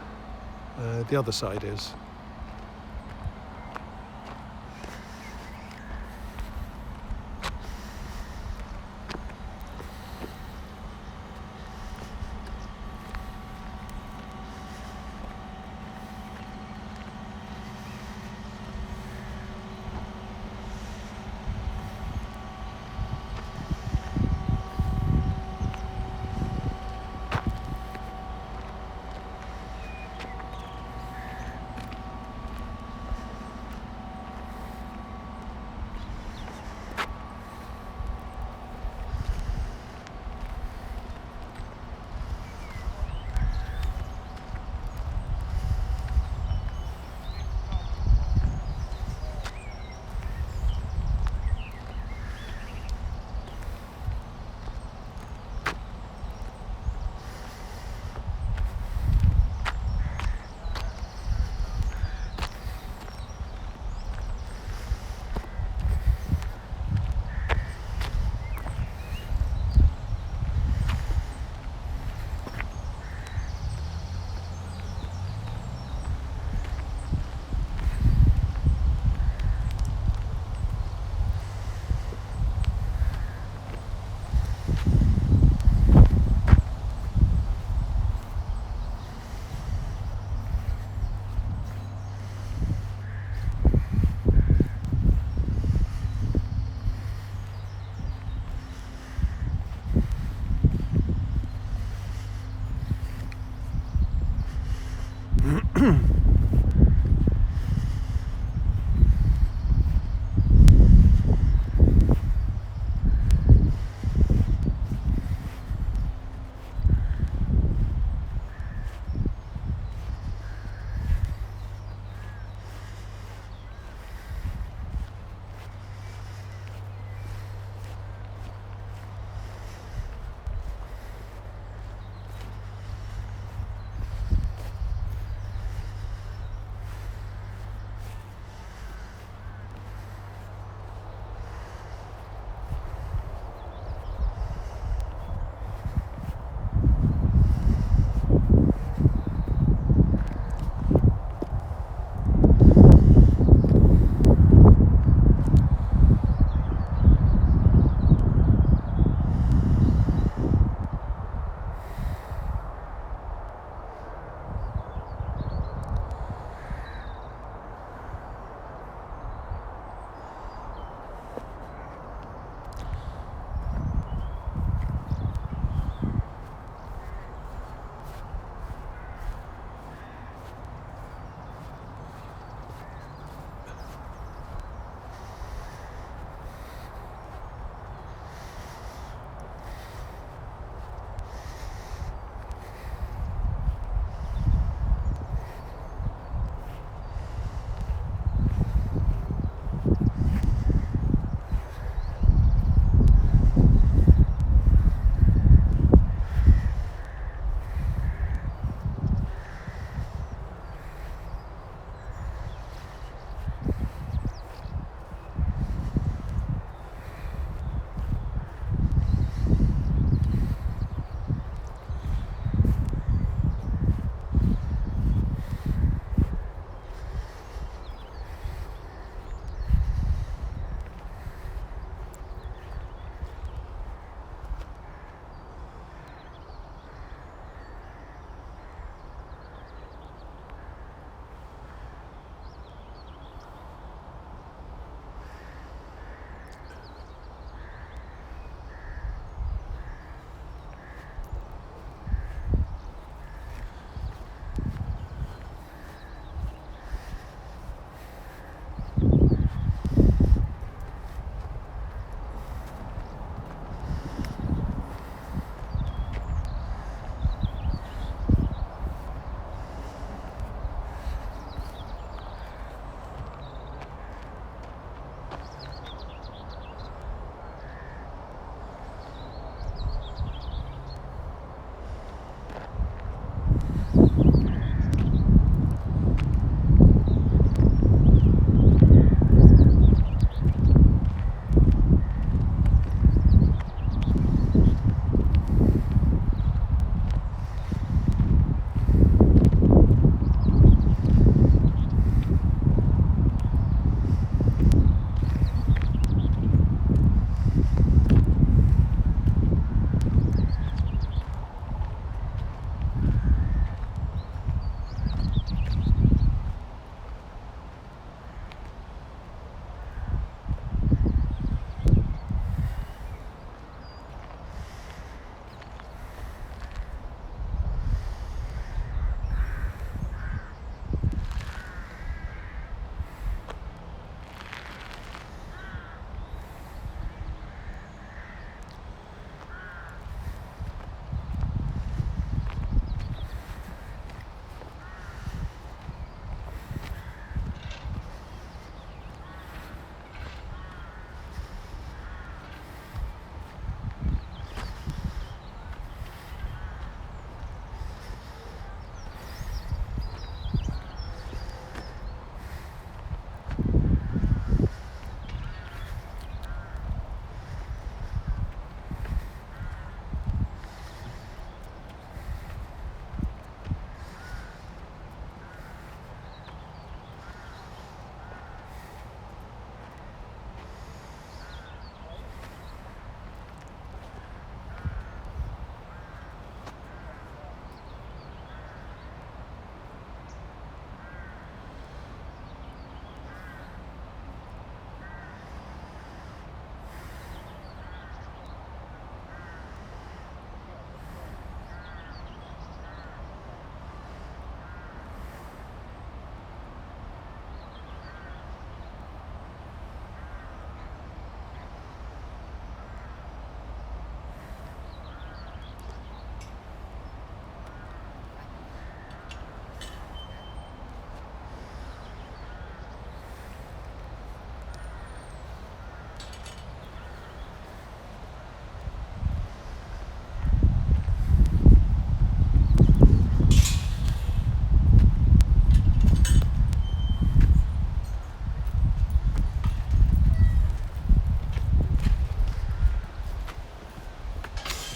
The other side is.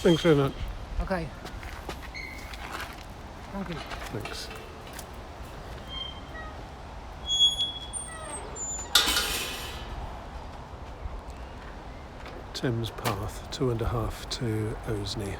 Thanks very much. Okay. Thank you. Thanks. Thames Path, 2.5 to Osney.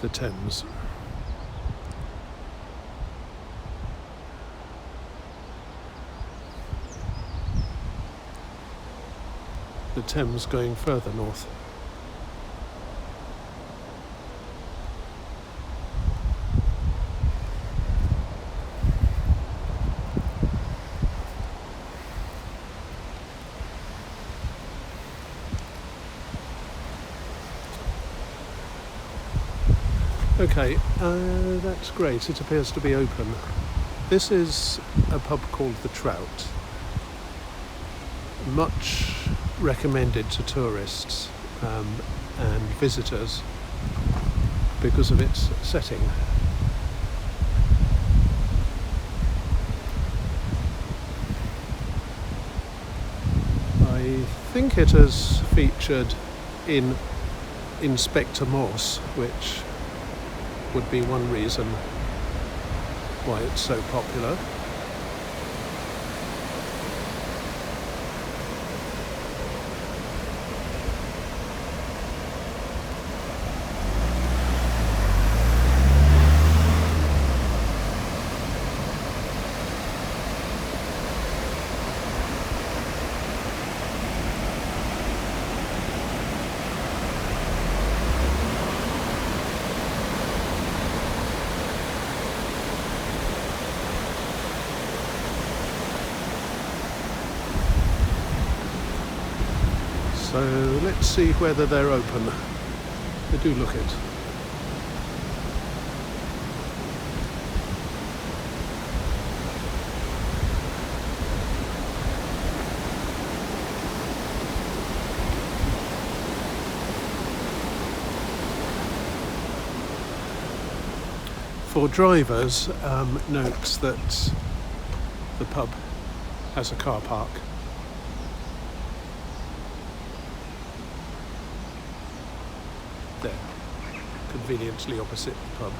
The Thames. The Thames going further north. Okay, that's great. It appears to be open. This is a pub called the Trout. Much recommended to tourists and visitors because of its setting. I think it has featured in Inspector Morse, which would be one reason why it's so popular. So let's see whether they're open. They do look it. For drivers, note that the pub has a car park. There, conveniently opposite the pub.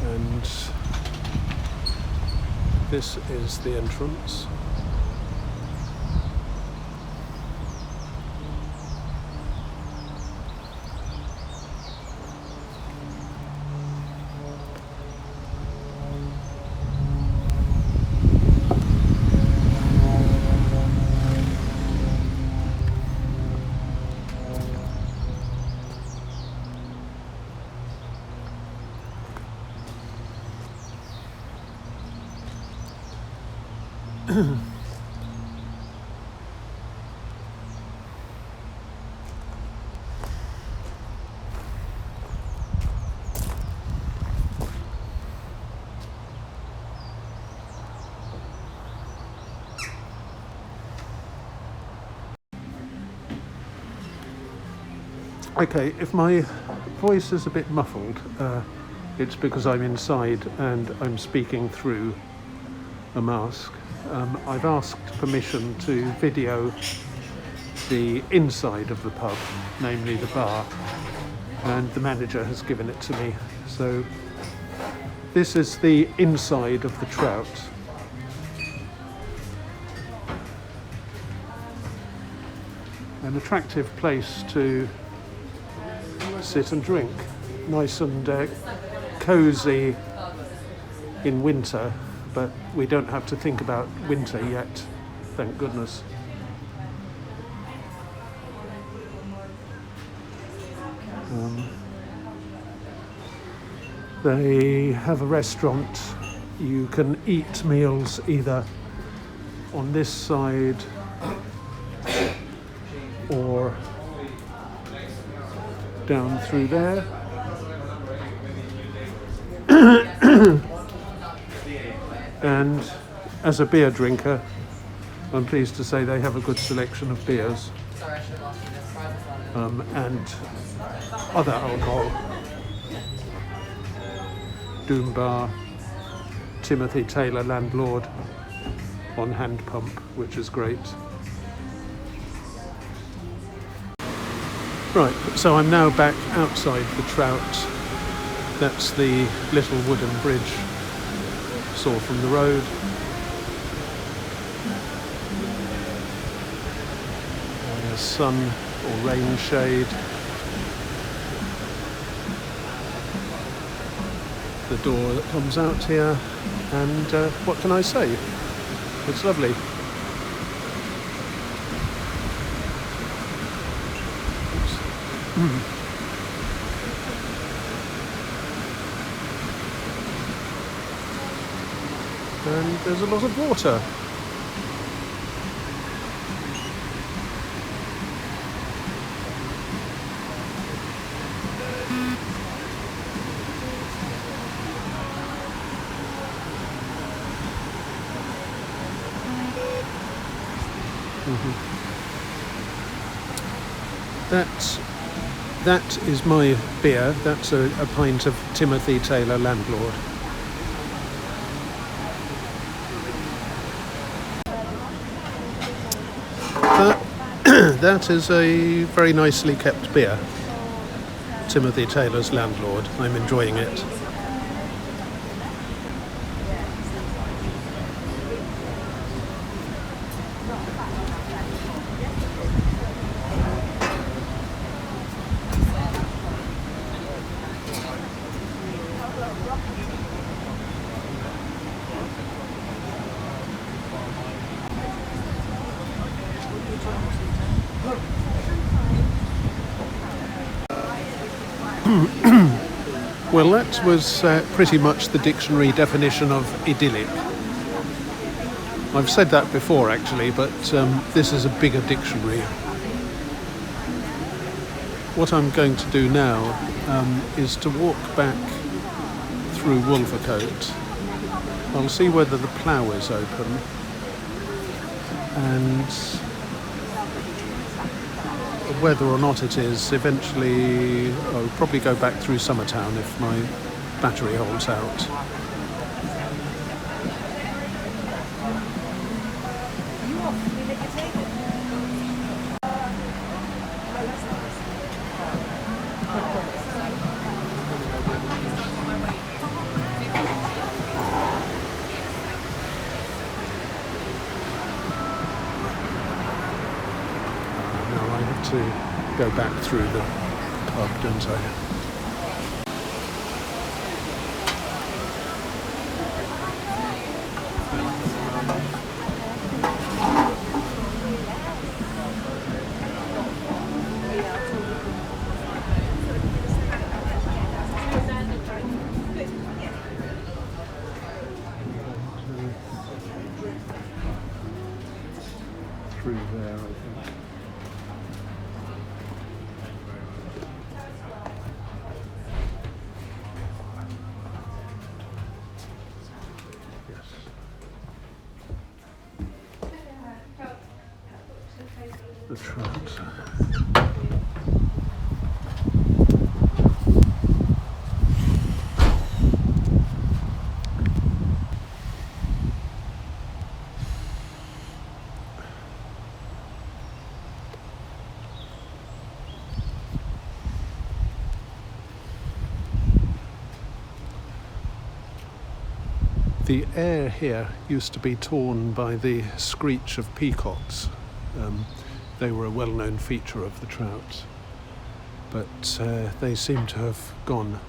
And this is the entrance. Okay, if my voice is a bit muffled, it's because I'm inside and I'm speaking through a mask. I've asked permission to video the inside of the pub, namely the bar, and the manager has given it to me. So this is the inside of the Trout. An attractive place to sit and drink. Nice and cosy in winter, but we don't have to think about winter yet, thank goodness. They have a restaurant. You can eat meals either on this side or down through there. And as a beer drinker, I'm pleased to say they have a good selection of beers and other alcohol. Doom Bar, Timothy Taylor landlord on hand pump, which is great. Right, so I'm now back outside the Trout. That's the little wooden bridge saw from the road. There's sun or rain shade. The door that comes out here, and what can I say? It's lovely. And there's a lot of water. That is my beer. That's a pint of Timothy Taylor landlord. That is a very nicely kept beer. Timothy Taylor's landlord. I'm enjoying it. Well, that was pretty much the dictionary definition of idyllic. I've said that before actually, but this is a bigger dictionary. What I'm going to do now is to walk back through Wolvercote. I'll see whether the plough is open, and whether or not it is, eventually I'll probably go back through Summertown if my battery holds out. To go back through the pub, don't I? Through there, I think. The Trout. The air here used to be torn by the screech of peacocks. They were a well-known feature of the Trout. but they seem to have gone.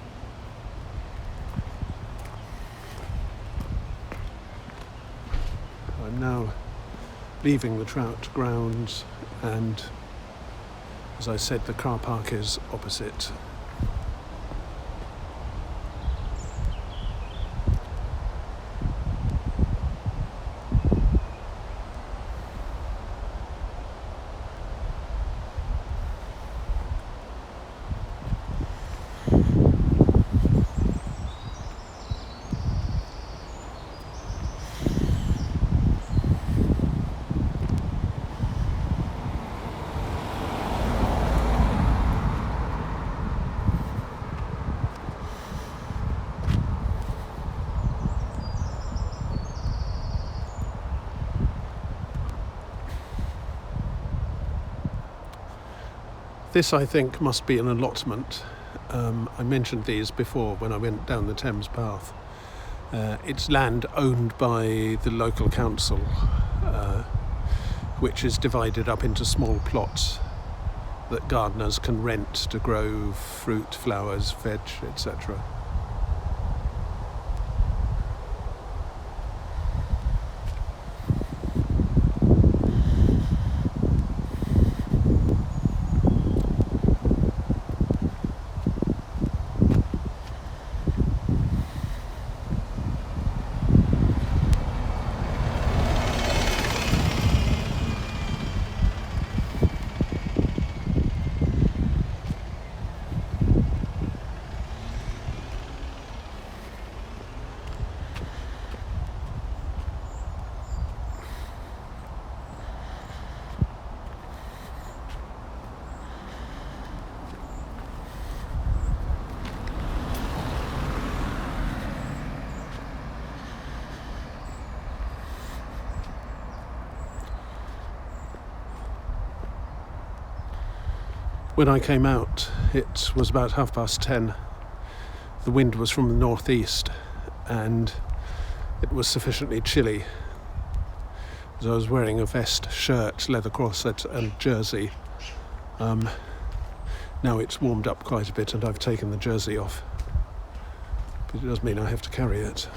I'm now leaving the Trout grounds, and as I said, the car park is opposite. This, I think, must be an allotment. I mentioned these before when I went down the Thames path. It's land owned by the local council, which is divided up into small plots that gardeners can rent to grow fruit, flowers, veg, etc. When I came out, it was about 10:30. The wind was from the northeast, and it was sufficiently chilly. As I was wearing a vest, shirt, leather corset and jersey. Now it's warmed up quite a bit and I've taken the jersey off. But it does mean I have to carry it.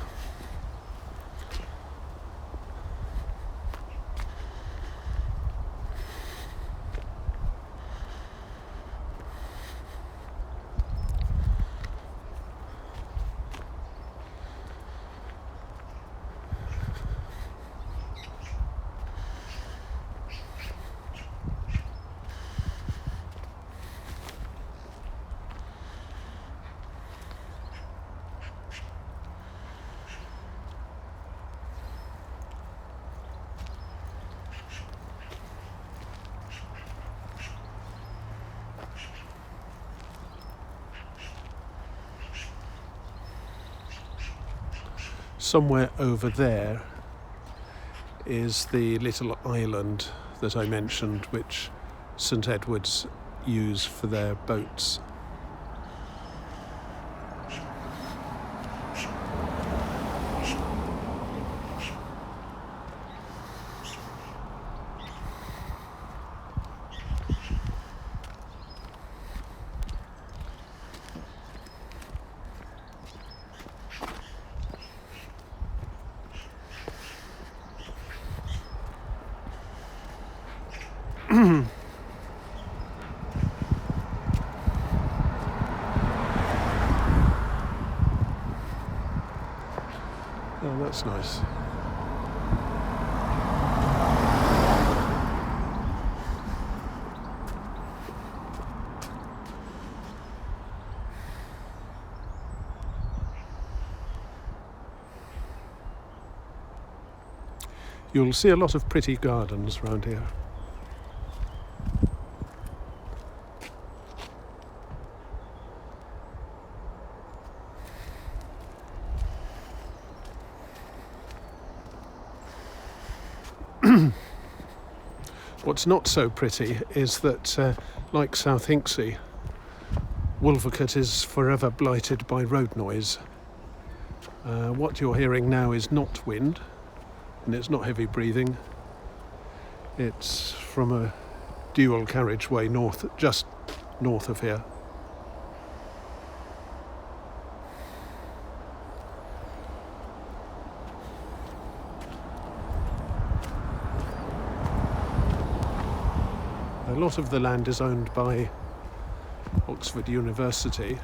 Somewhere over there is the little island that I mentioned, which St Edward's use for their boats. Oh, that's nice. You'll see a lot of pretty gardens around here. What's not so pretty is that, like South Hinksey, Wolvercote is forever blighted by road noise. What you're hearing now is not wind, and it's not heavy breathing. It's from a dual carriageway just north of here. lot of the land is owned by Oxford University.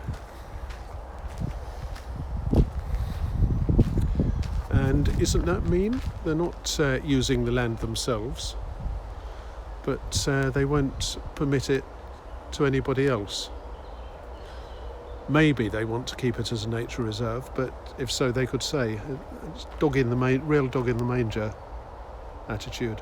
And isn't that mean? They're not using the land themselves, but they won't permit it to anybody else. Maybe they want to keep it as a nature reserve, but if so, they could say it's real dog in the manger attitude.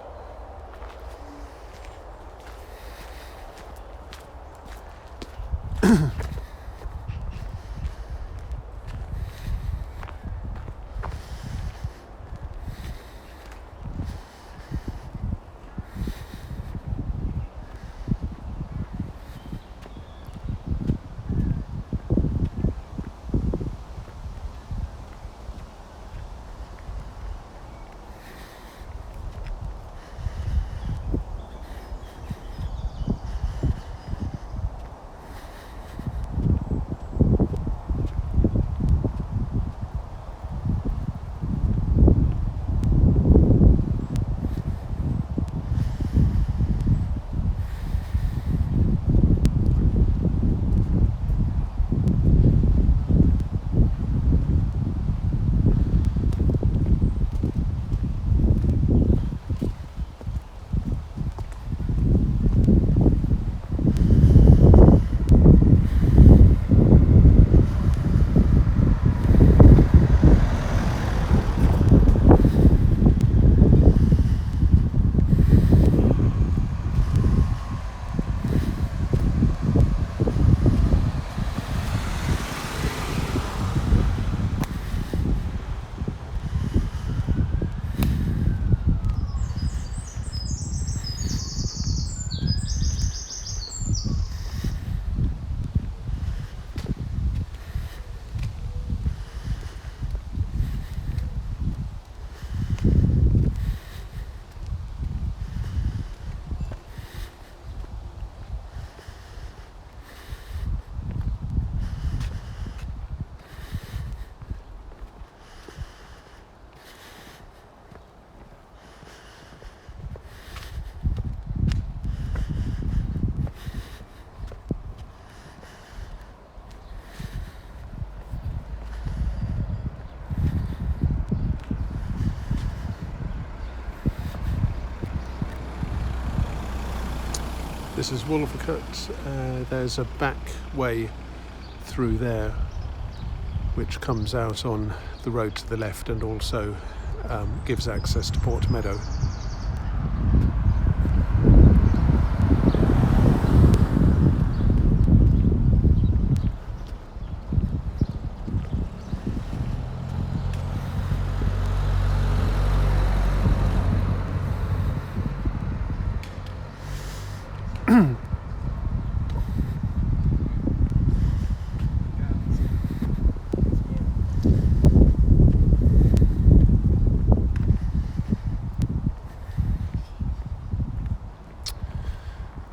This is Wolvercote. There's a back way through there which comes out on the road to the left and also gives access to Port Meadow.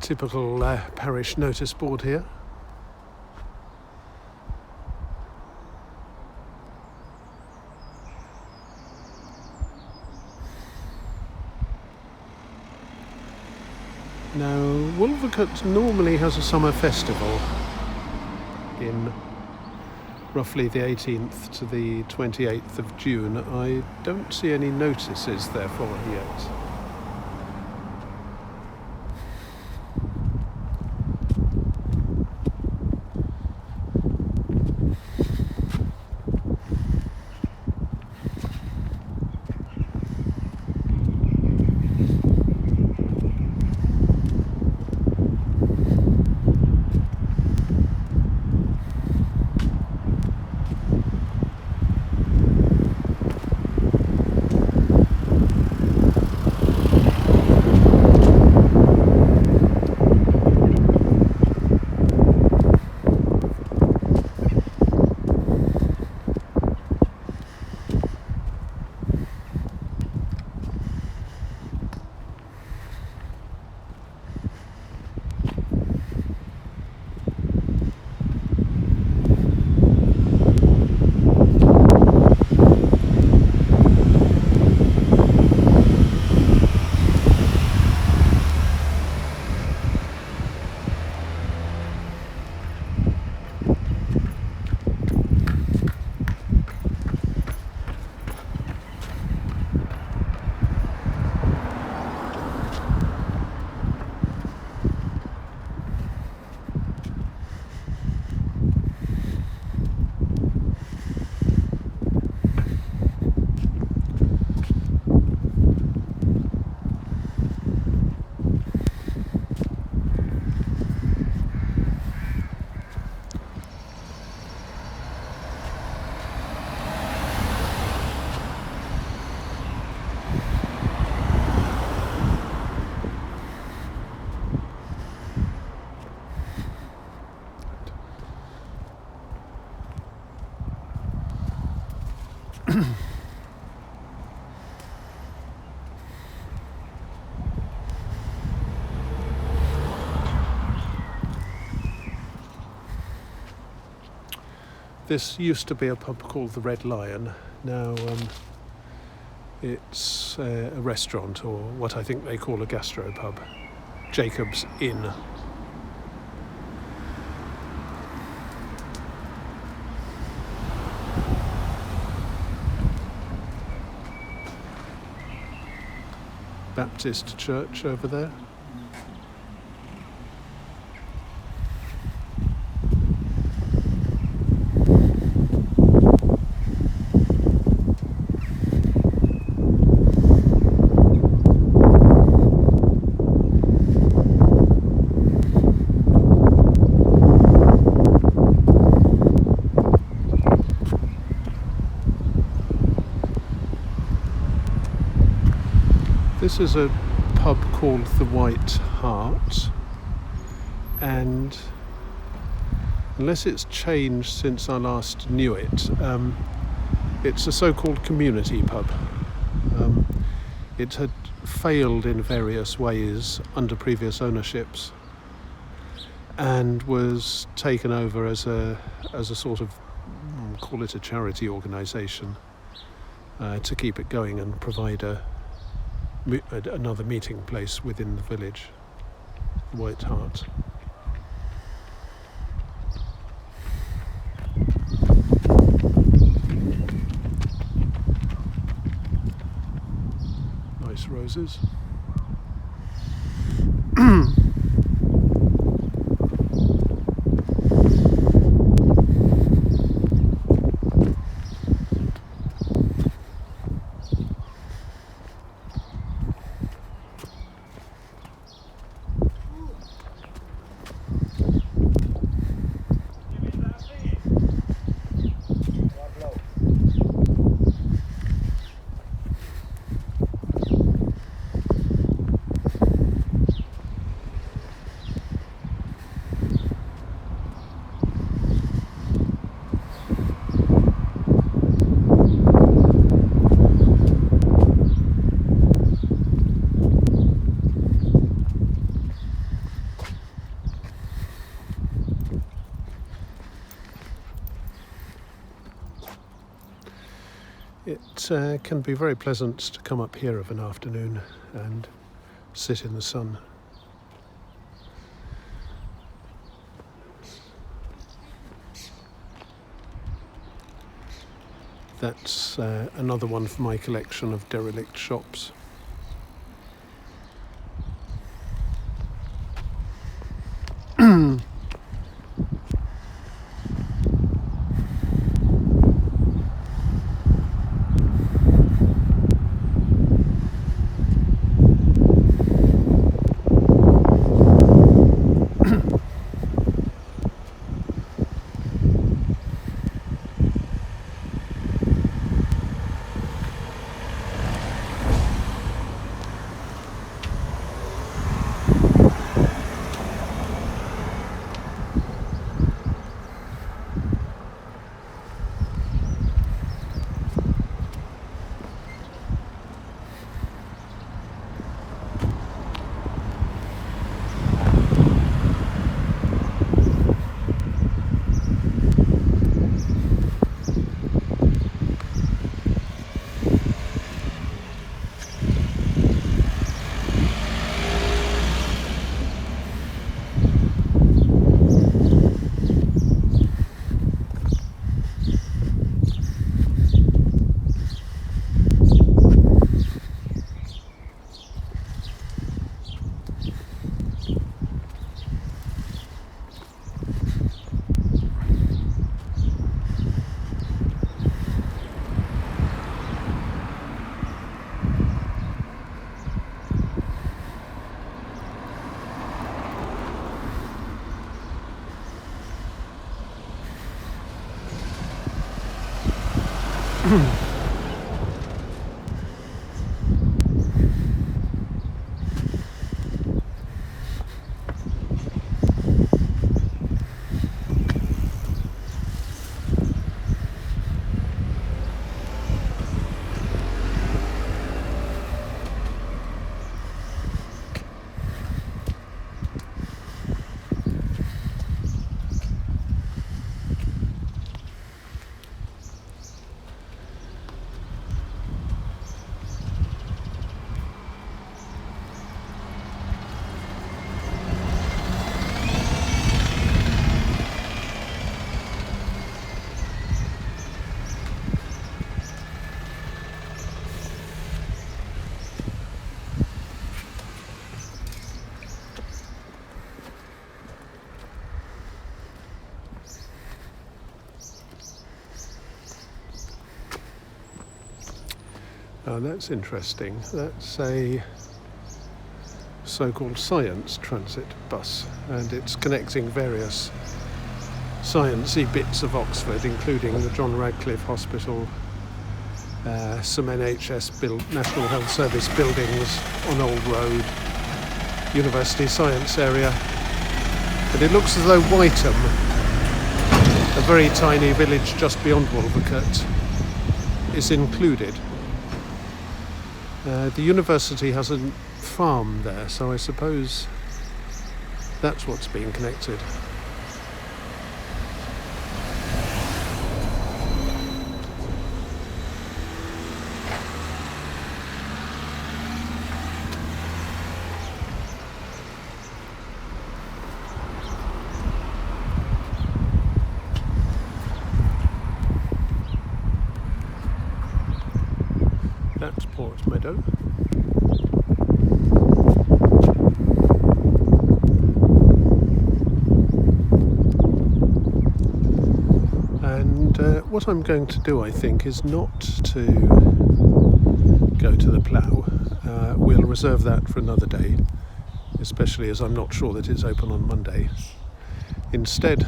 Typical parish notice board here. Now, Wolvercote normally has a summer festival in roughly the 18th to the 28th of June. I don't see any notices therefore yet. This used to be a pub called the Red Lion. Now it's a restaurant, or what I think they call a gastropub. Jacob's Inn. Baptist church over there. This is a pub called the White Hart, and unless it's changed since I last knew it, it's a so-called community pub. It had failed in various ways under previous ownerships and was taken over as a sort of, call it a charity organisation, to keep it going and provide another meeting place within the village, White Hart. Nice roses. It can be very pleasant to come up here of an afternoon and sit in the sun. That's another one for my collection of derelict shops. Oh, that's interesting. That's a so-called science transit bus, and it's connecting various sciencey bits of Oxford, including the John Radcliffe Hospital, some National Health Service buildings on Old Road, University Science Area. And it looks as though Whiteham, a very tiny village just beyond Wolvercote, is included. The university has a farm there, so I suppose that's what's being connected. That's Port Meadow. And what I'm going to do, I think, is not to go to the plough. We'll reserve that for another day, especially as I'm not sure that it's open on Monday. Instead,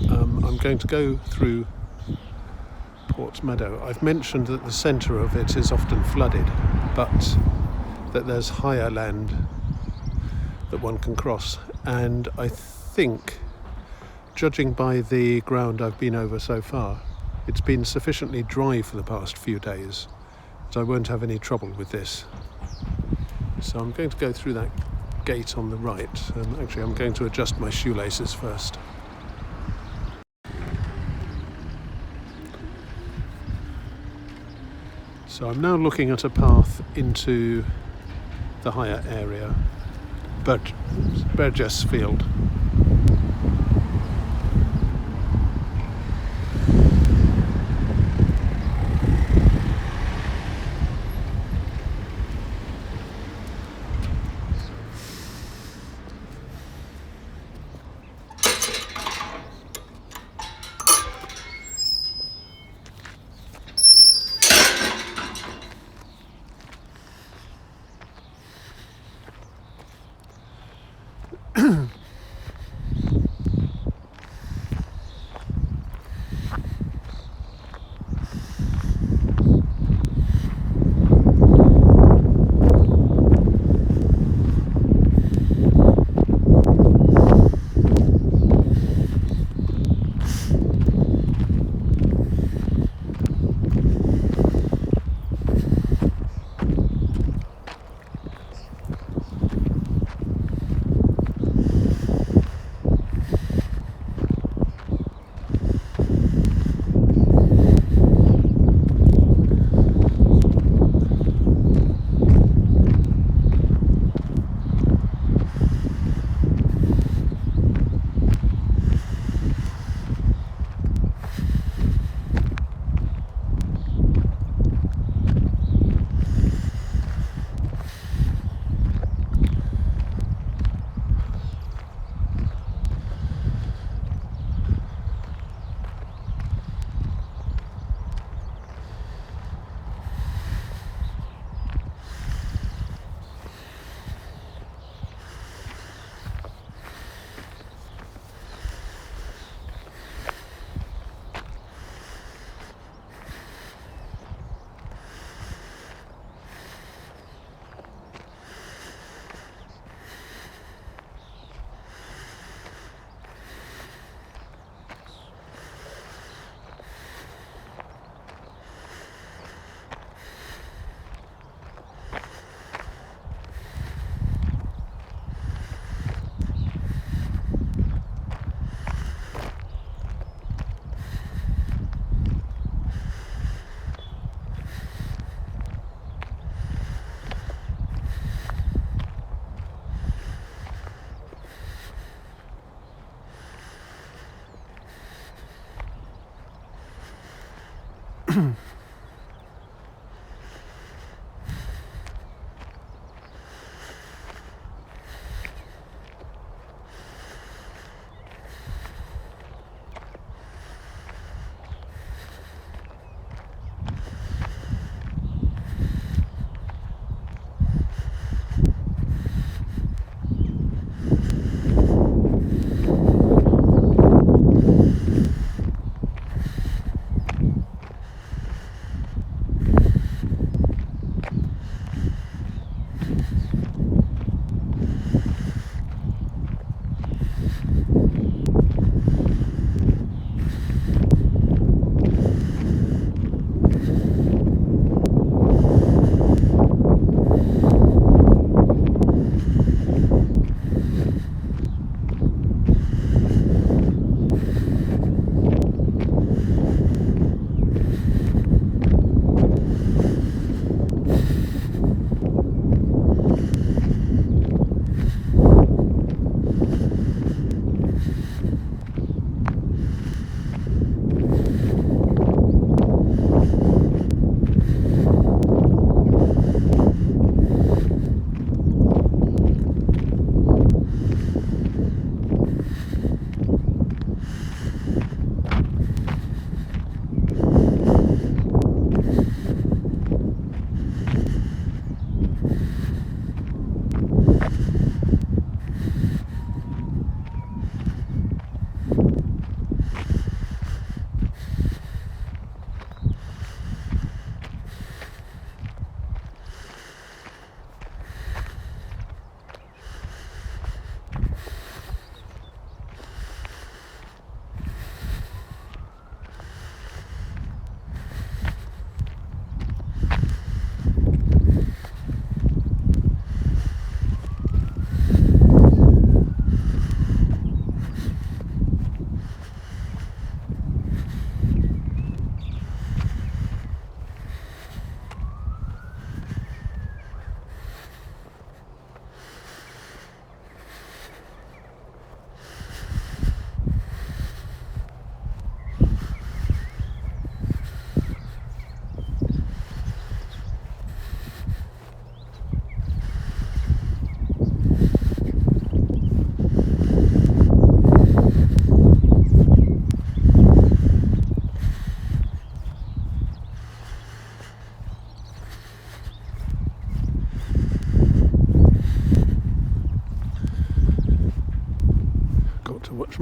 I'm going to go through Port Meadow. I've mentioned that the centre of it is often flooded, but that there's higher land that one can cross. And I think, judging by the ground I've been over so far, it's been sufficiently dry for the past few days, so I won't have any trouble with this. So I'm going to go through that gate on the right. Actually, I'm going to adjust my shoelaces first. So I'm now looking at a path into the higher area, Burgess Field.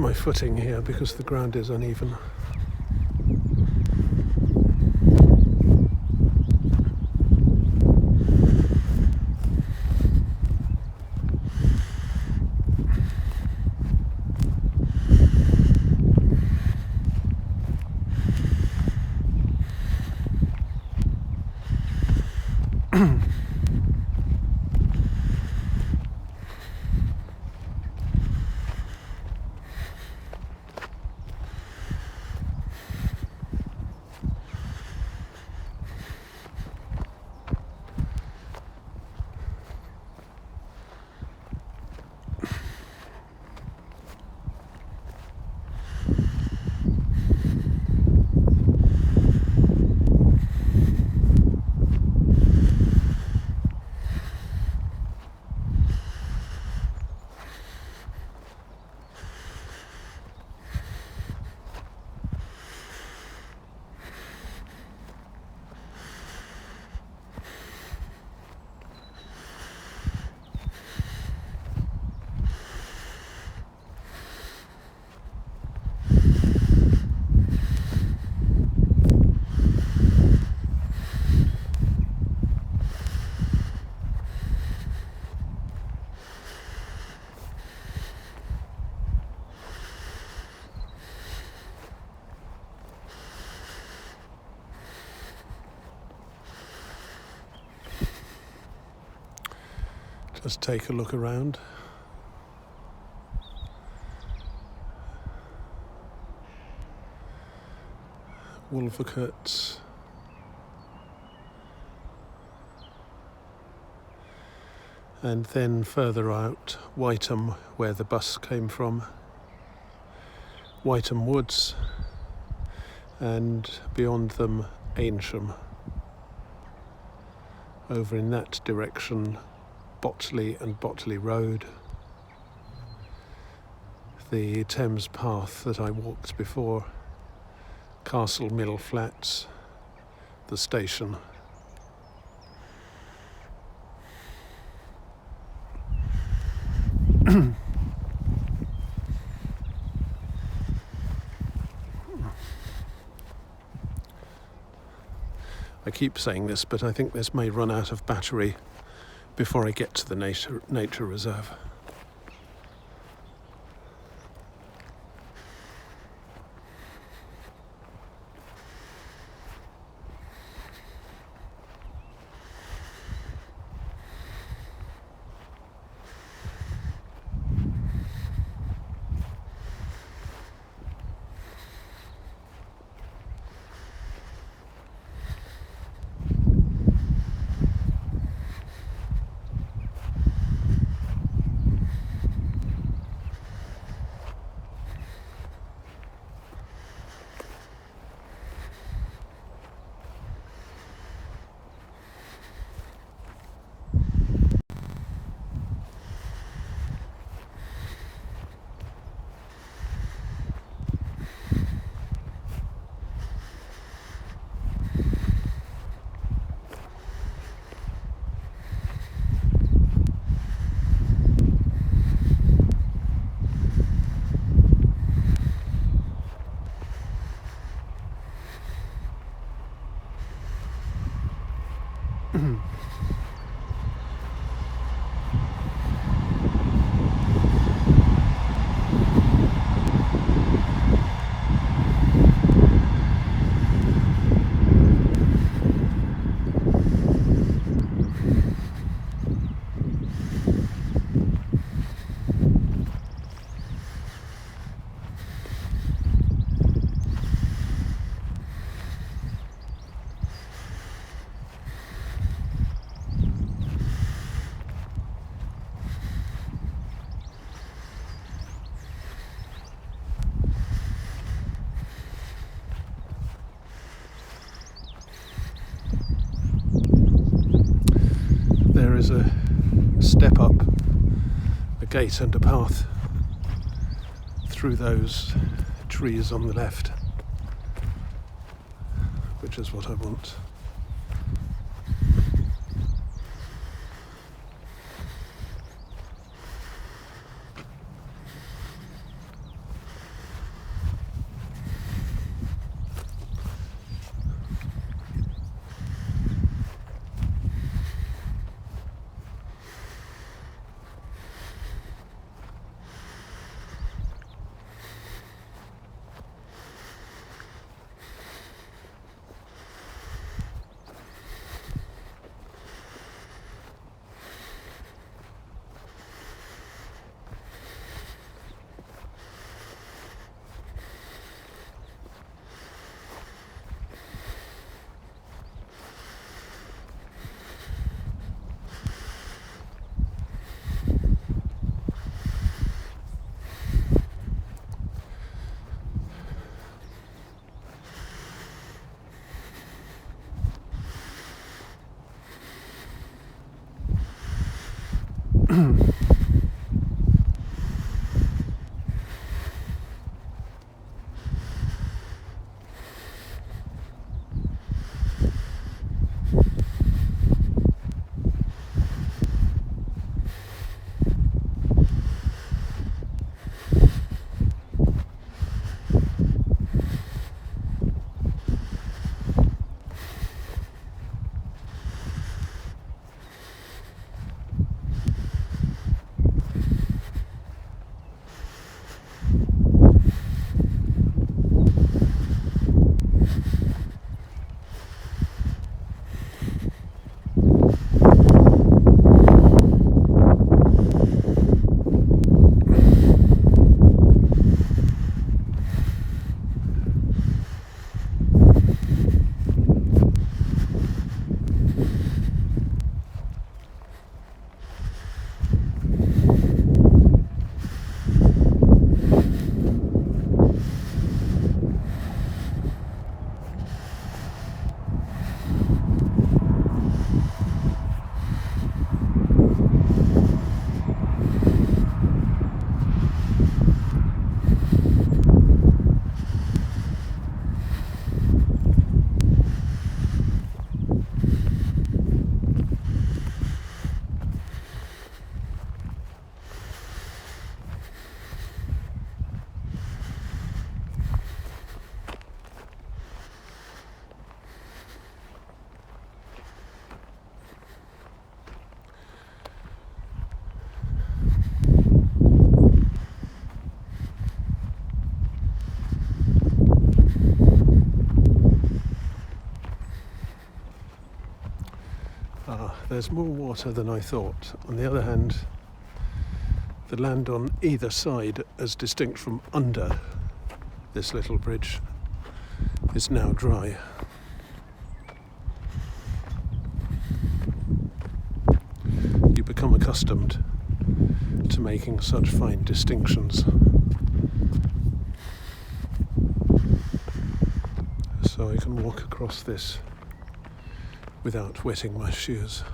my footing here because the ground is uneven. Just take a look around. Wolvercote. And then further out, Whiteham, where the bus came from. Whiteham Woods. And beyond them, Aynsham. Over in that direction, Botley and Botley Road, the Thames path that I walked before, Castle Mill Flats, the station. I keep saying this, but I think this may run out of battery before I get to the nature reserve. There is a step up, a gate and a path through those trees on the left, which is what I want. There's more water than I thought. On the other hand, the land on either side, as distinct from under this little bridge, is now dry. You become accustomed to making such fine distinctions. So I can walk across this without wetting my shoes.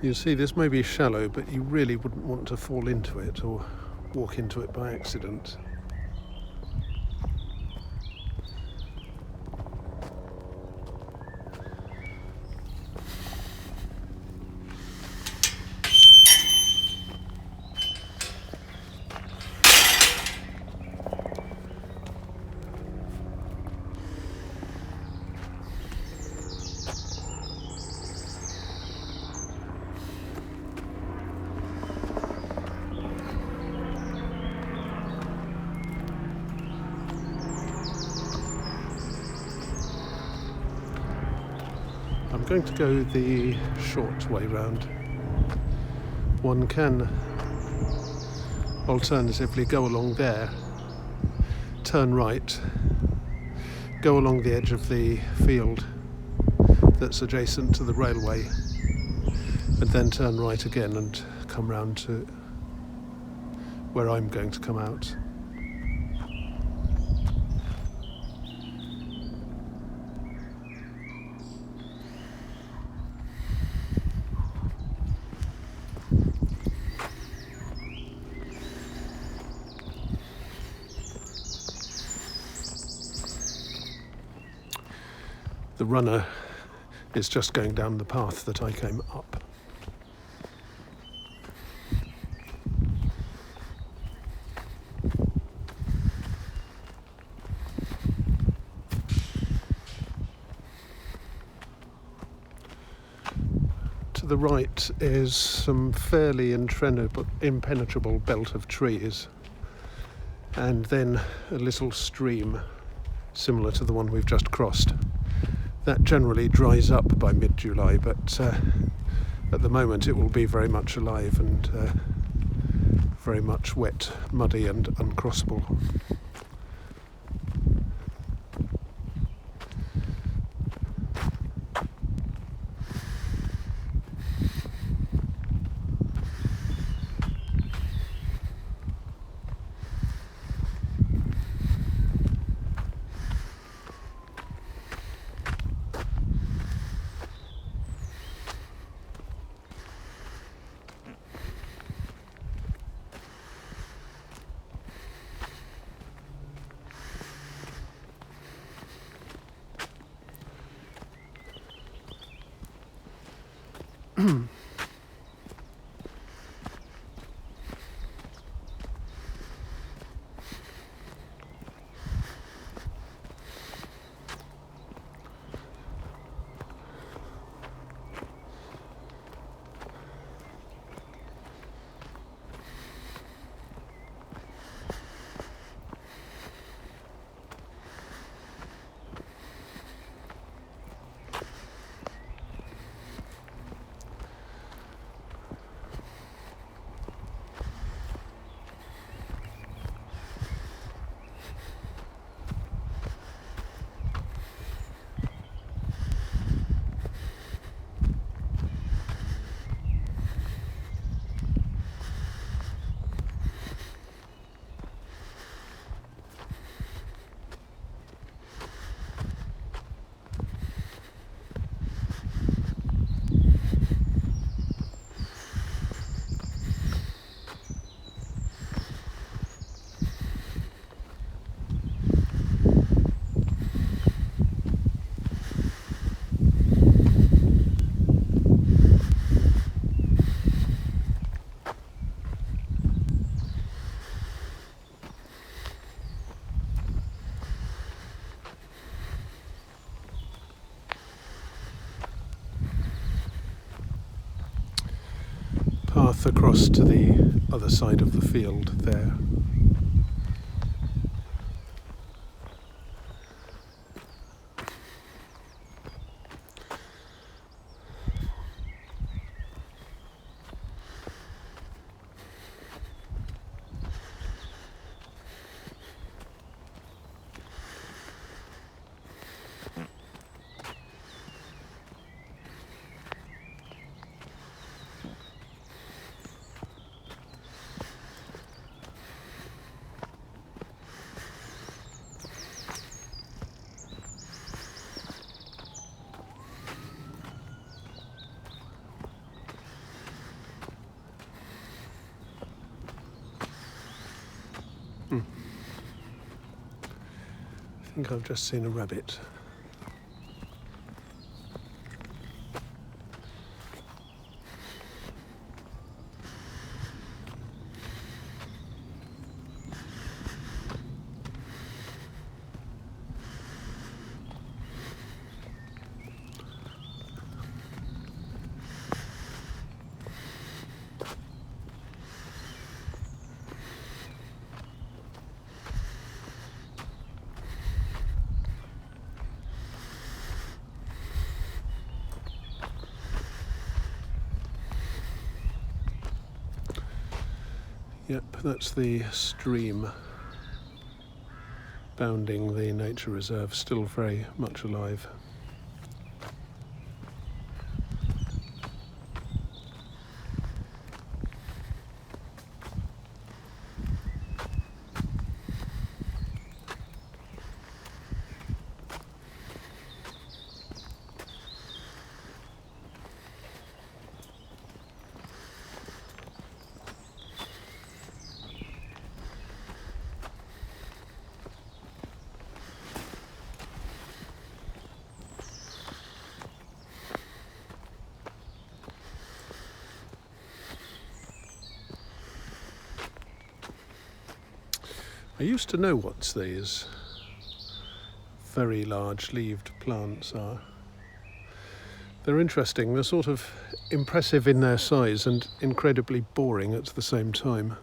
You see, this may be shallow, but you really wouldn't want to fall into it or walk into it by accident. I'm going to go the short way round. One can alternatively go along there, turn right, go along the edge of the field that's adjacent to the railway, and then turn right again and come round to where I'm going to come out. The runner is just going down the path that I came up. To the right is some fairly impenetrable belt of trees, and then a little stream similar to the one we've just crossed. That generally dries up by mid-July, but at the moment it will be very much alive and very much wet, muddy and uncrossable. Path across to the other side of the field there. I think I've just seen a rabbit. Yep, that's the stream bounding the nature reserve, still very much alive. I used to know what these very large leaved plants are. They're interesting. They're sort of impressive in their size and incredibly boring at the same time.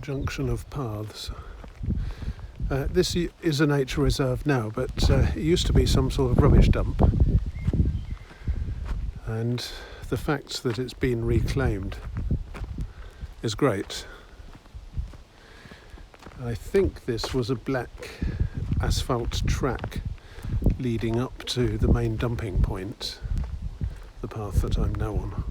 junction of paths. This is a nature reserve now, but it used to be some sort of rubbish dump. And the fact that it's been reclaimed is great. I think this was a black asphalt track leading up to the main dumping point, the path that I'm now on.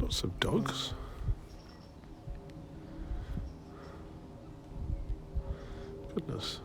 Lots of dogs. Goodness.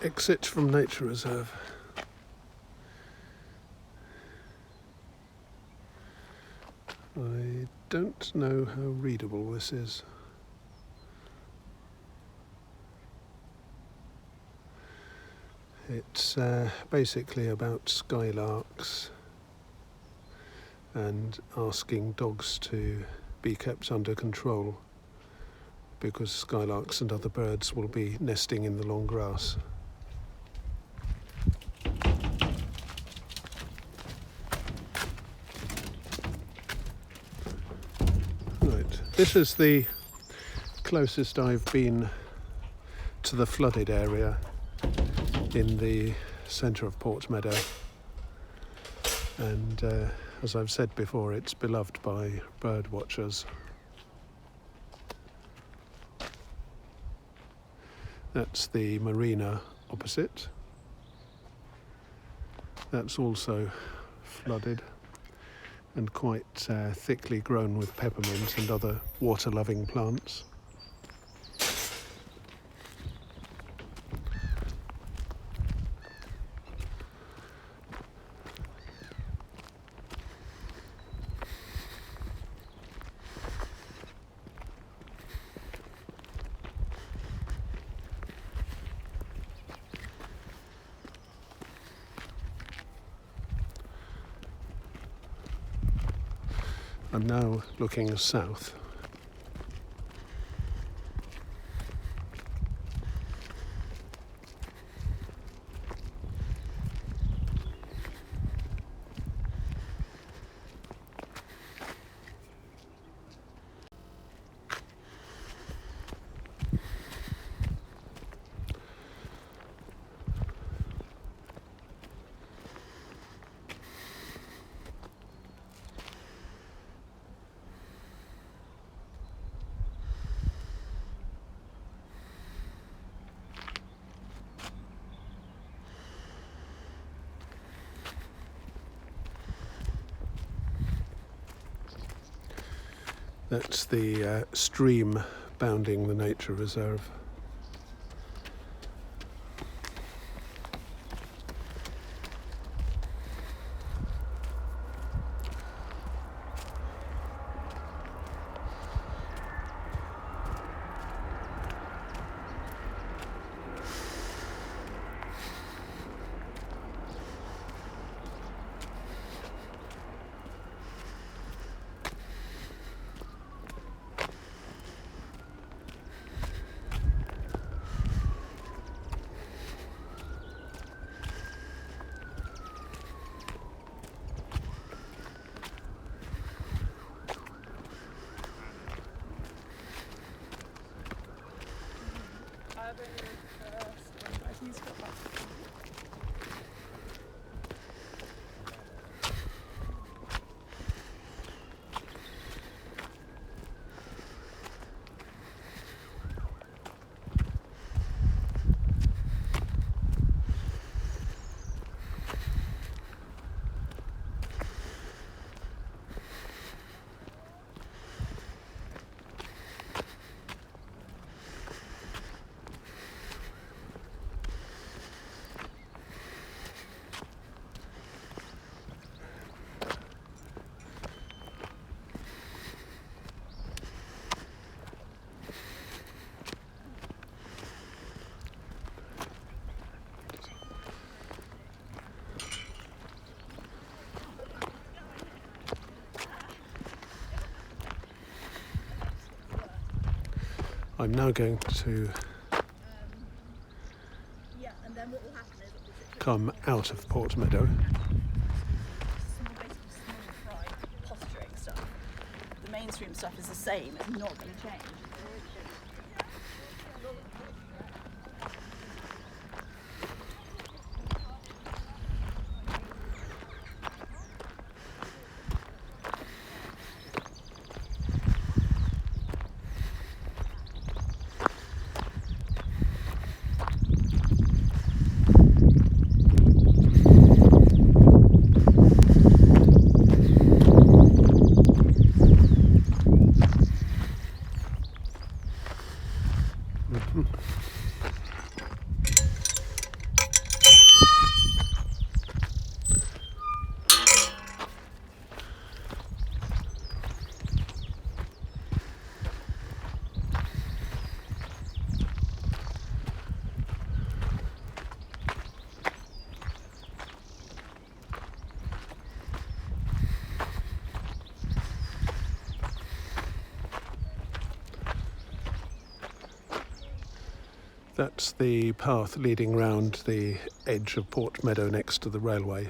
Exit from nature reserve. I don't know how readable this is. It's basically about skylarks and asking dogs to be kept under control because skylarks and other birds will be nesting in the long grass. Right, this is the closest I've been to the flooded area in the centre of Port Meadow, and as I've said before, it's beloved by bird watchers. That's the marina opposite. That's also flooded and quite thickly grown with peppermint and other water-loving plants. I'm now looking south. That's the stream bounding the nature reserve. I'm now going to come out of Port Meadow. Posturing stuff. The mainstream stuff is the same, it's not going to change. That's the path leading round the edge of Port Meadow next to the railway.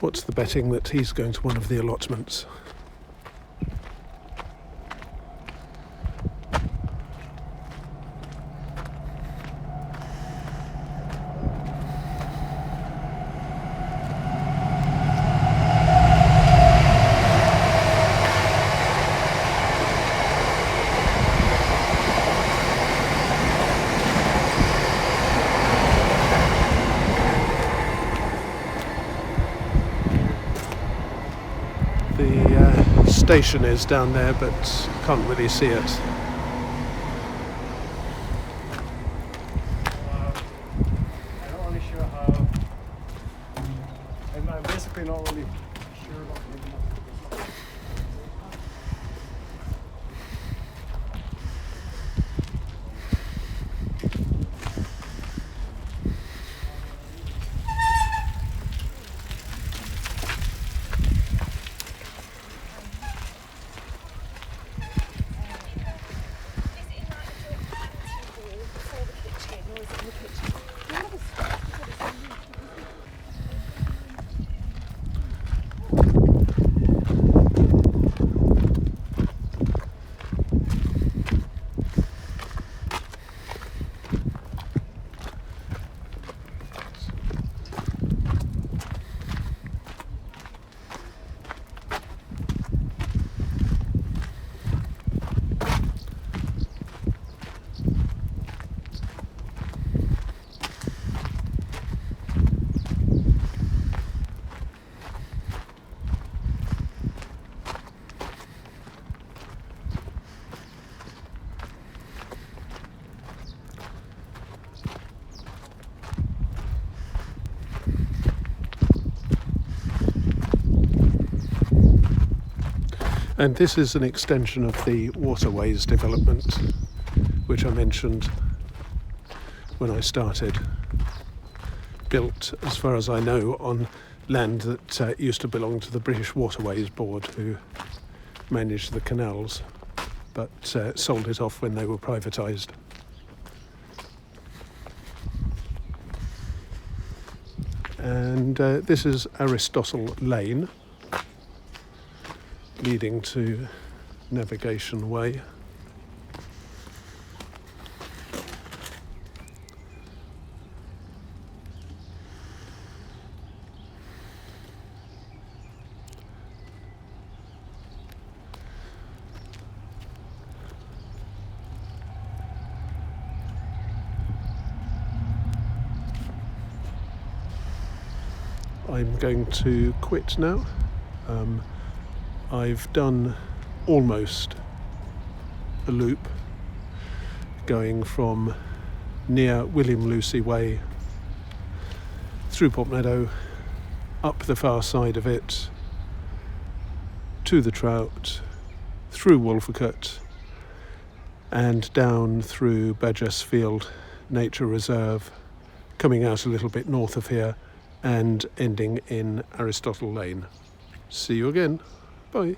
What's the betting that he's going to one of the allotments? The station is down there, but can't really see it. I'm not really sure how. I'm basically not really sure what we're doing. And this is an extension of the Waterways development, which I mentioned when I started. Built, as far as I know, on land that used to belong to the British Waterways Board, who managed the canals, but sold it off when they were privatised. And this is Aristotle Lane, leading to Navigation Way. I'm going to quit now. I've done almost a loop going from near William Lucy Way through Port Meadow, up the far side of it, to the Trout, through Wolvercote, and down through Burgess Field Nature Reserve, coming out a little bit north of here and ending in Aristotle Lane. See you again. Bye.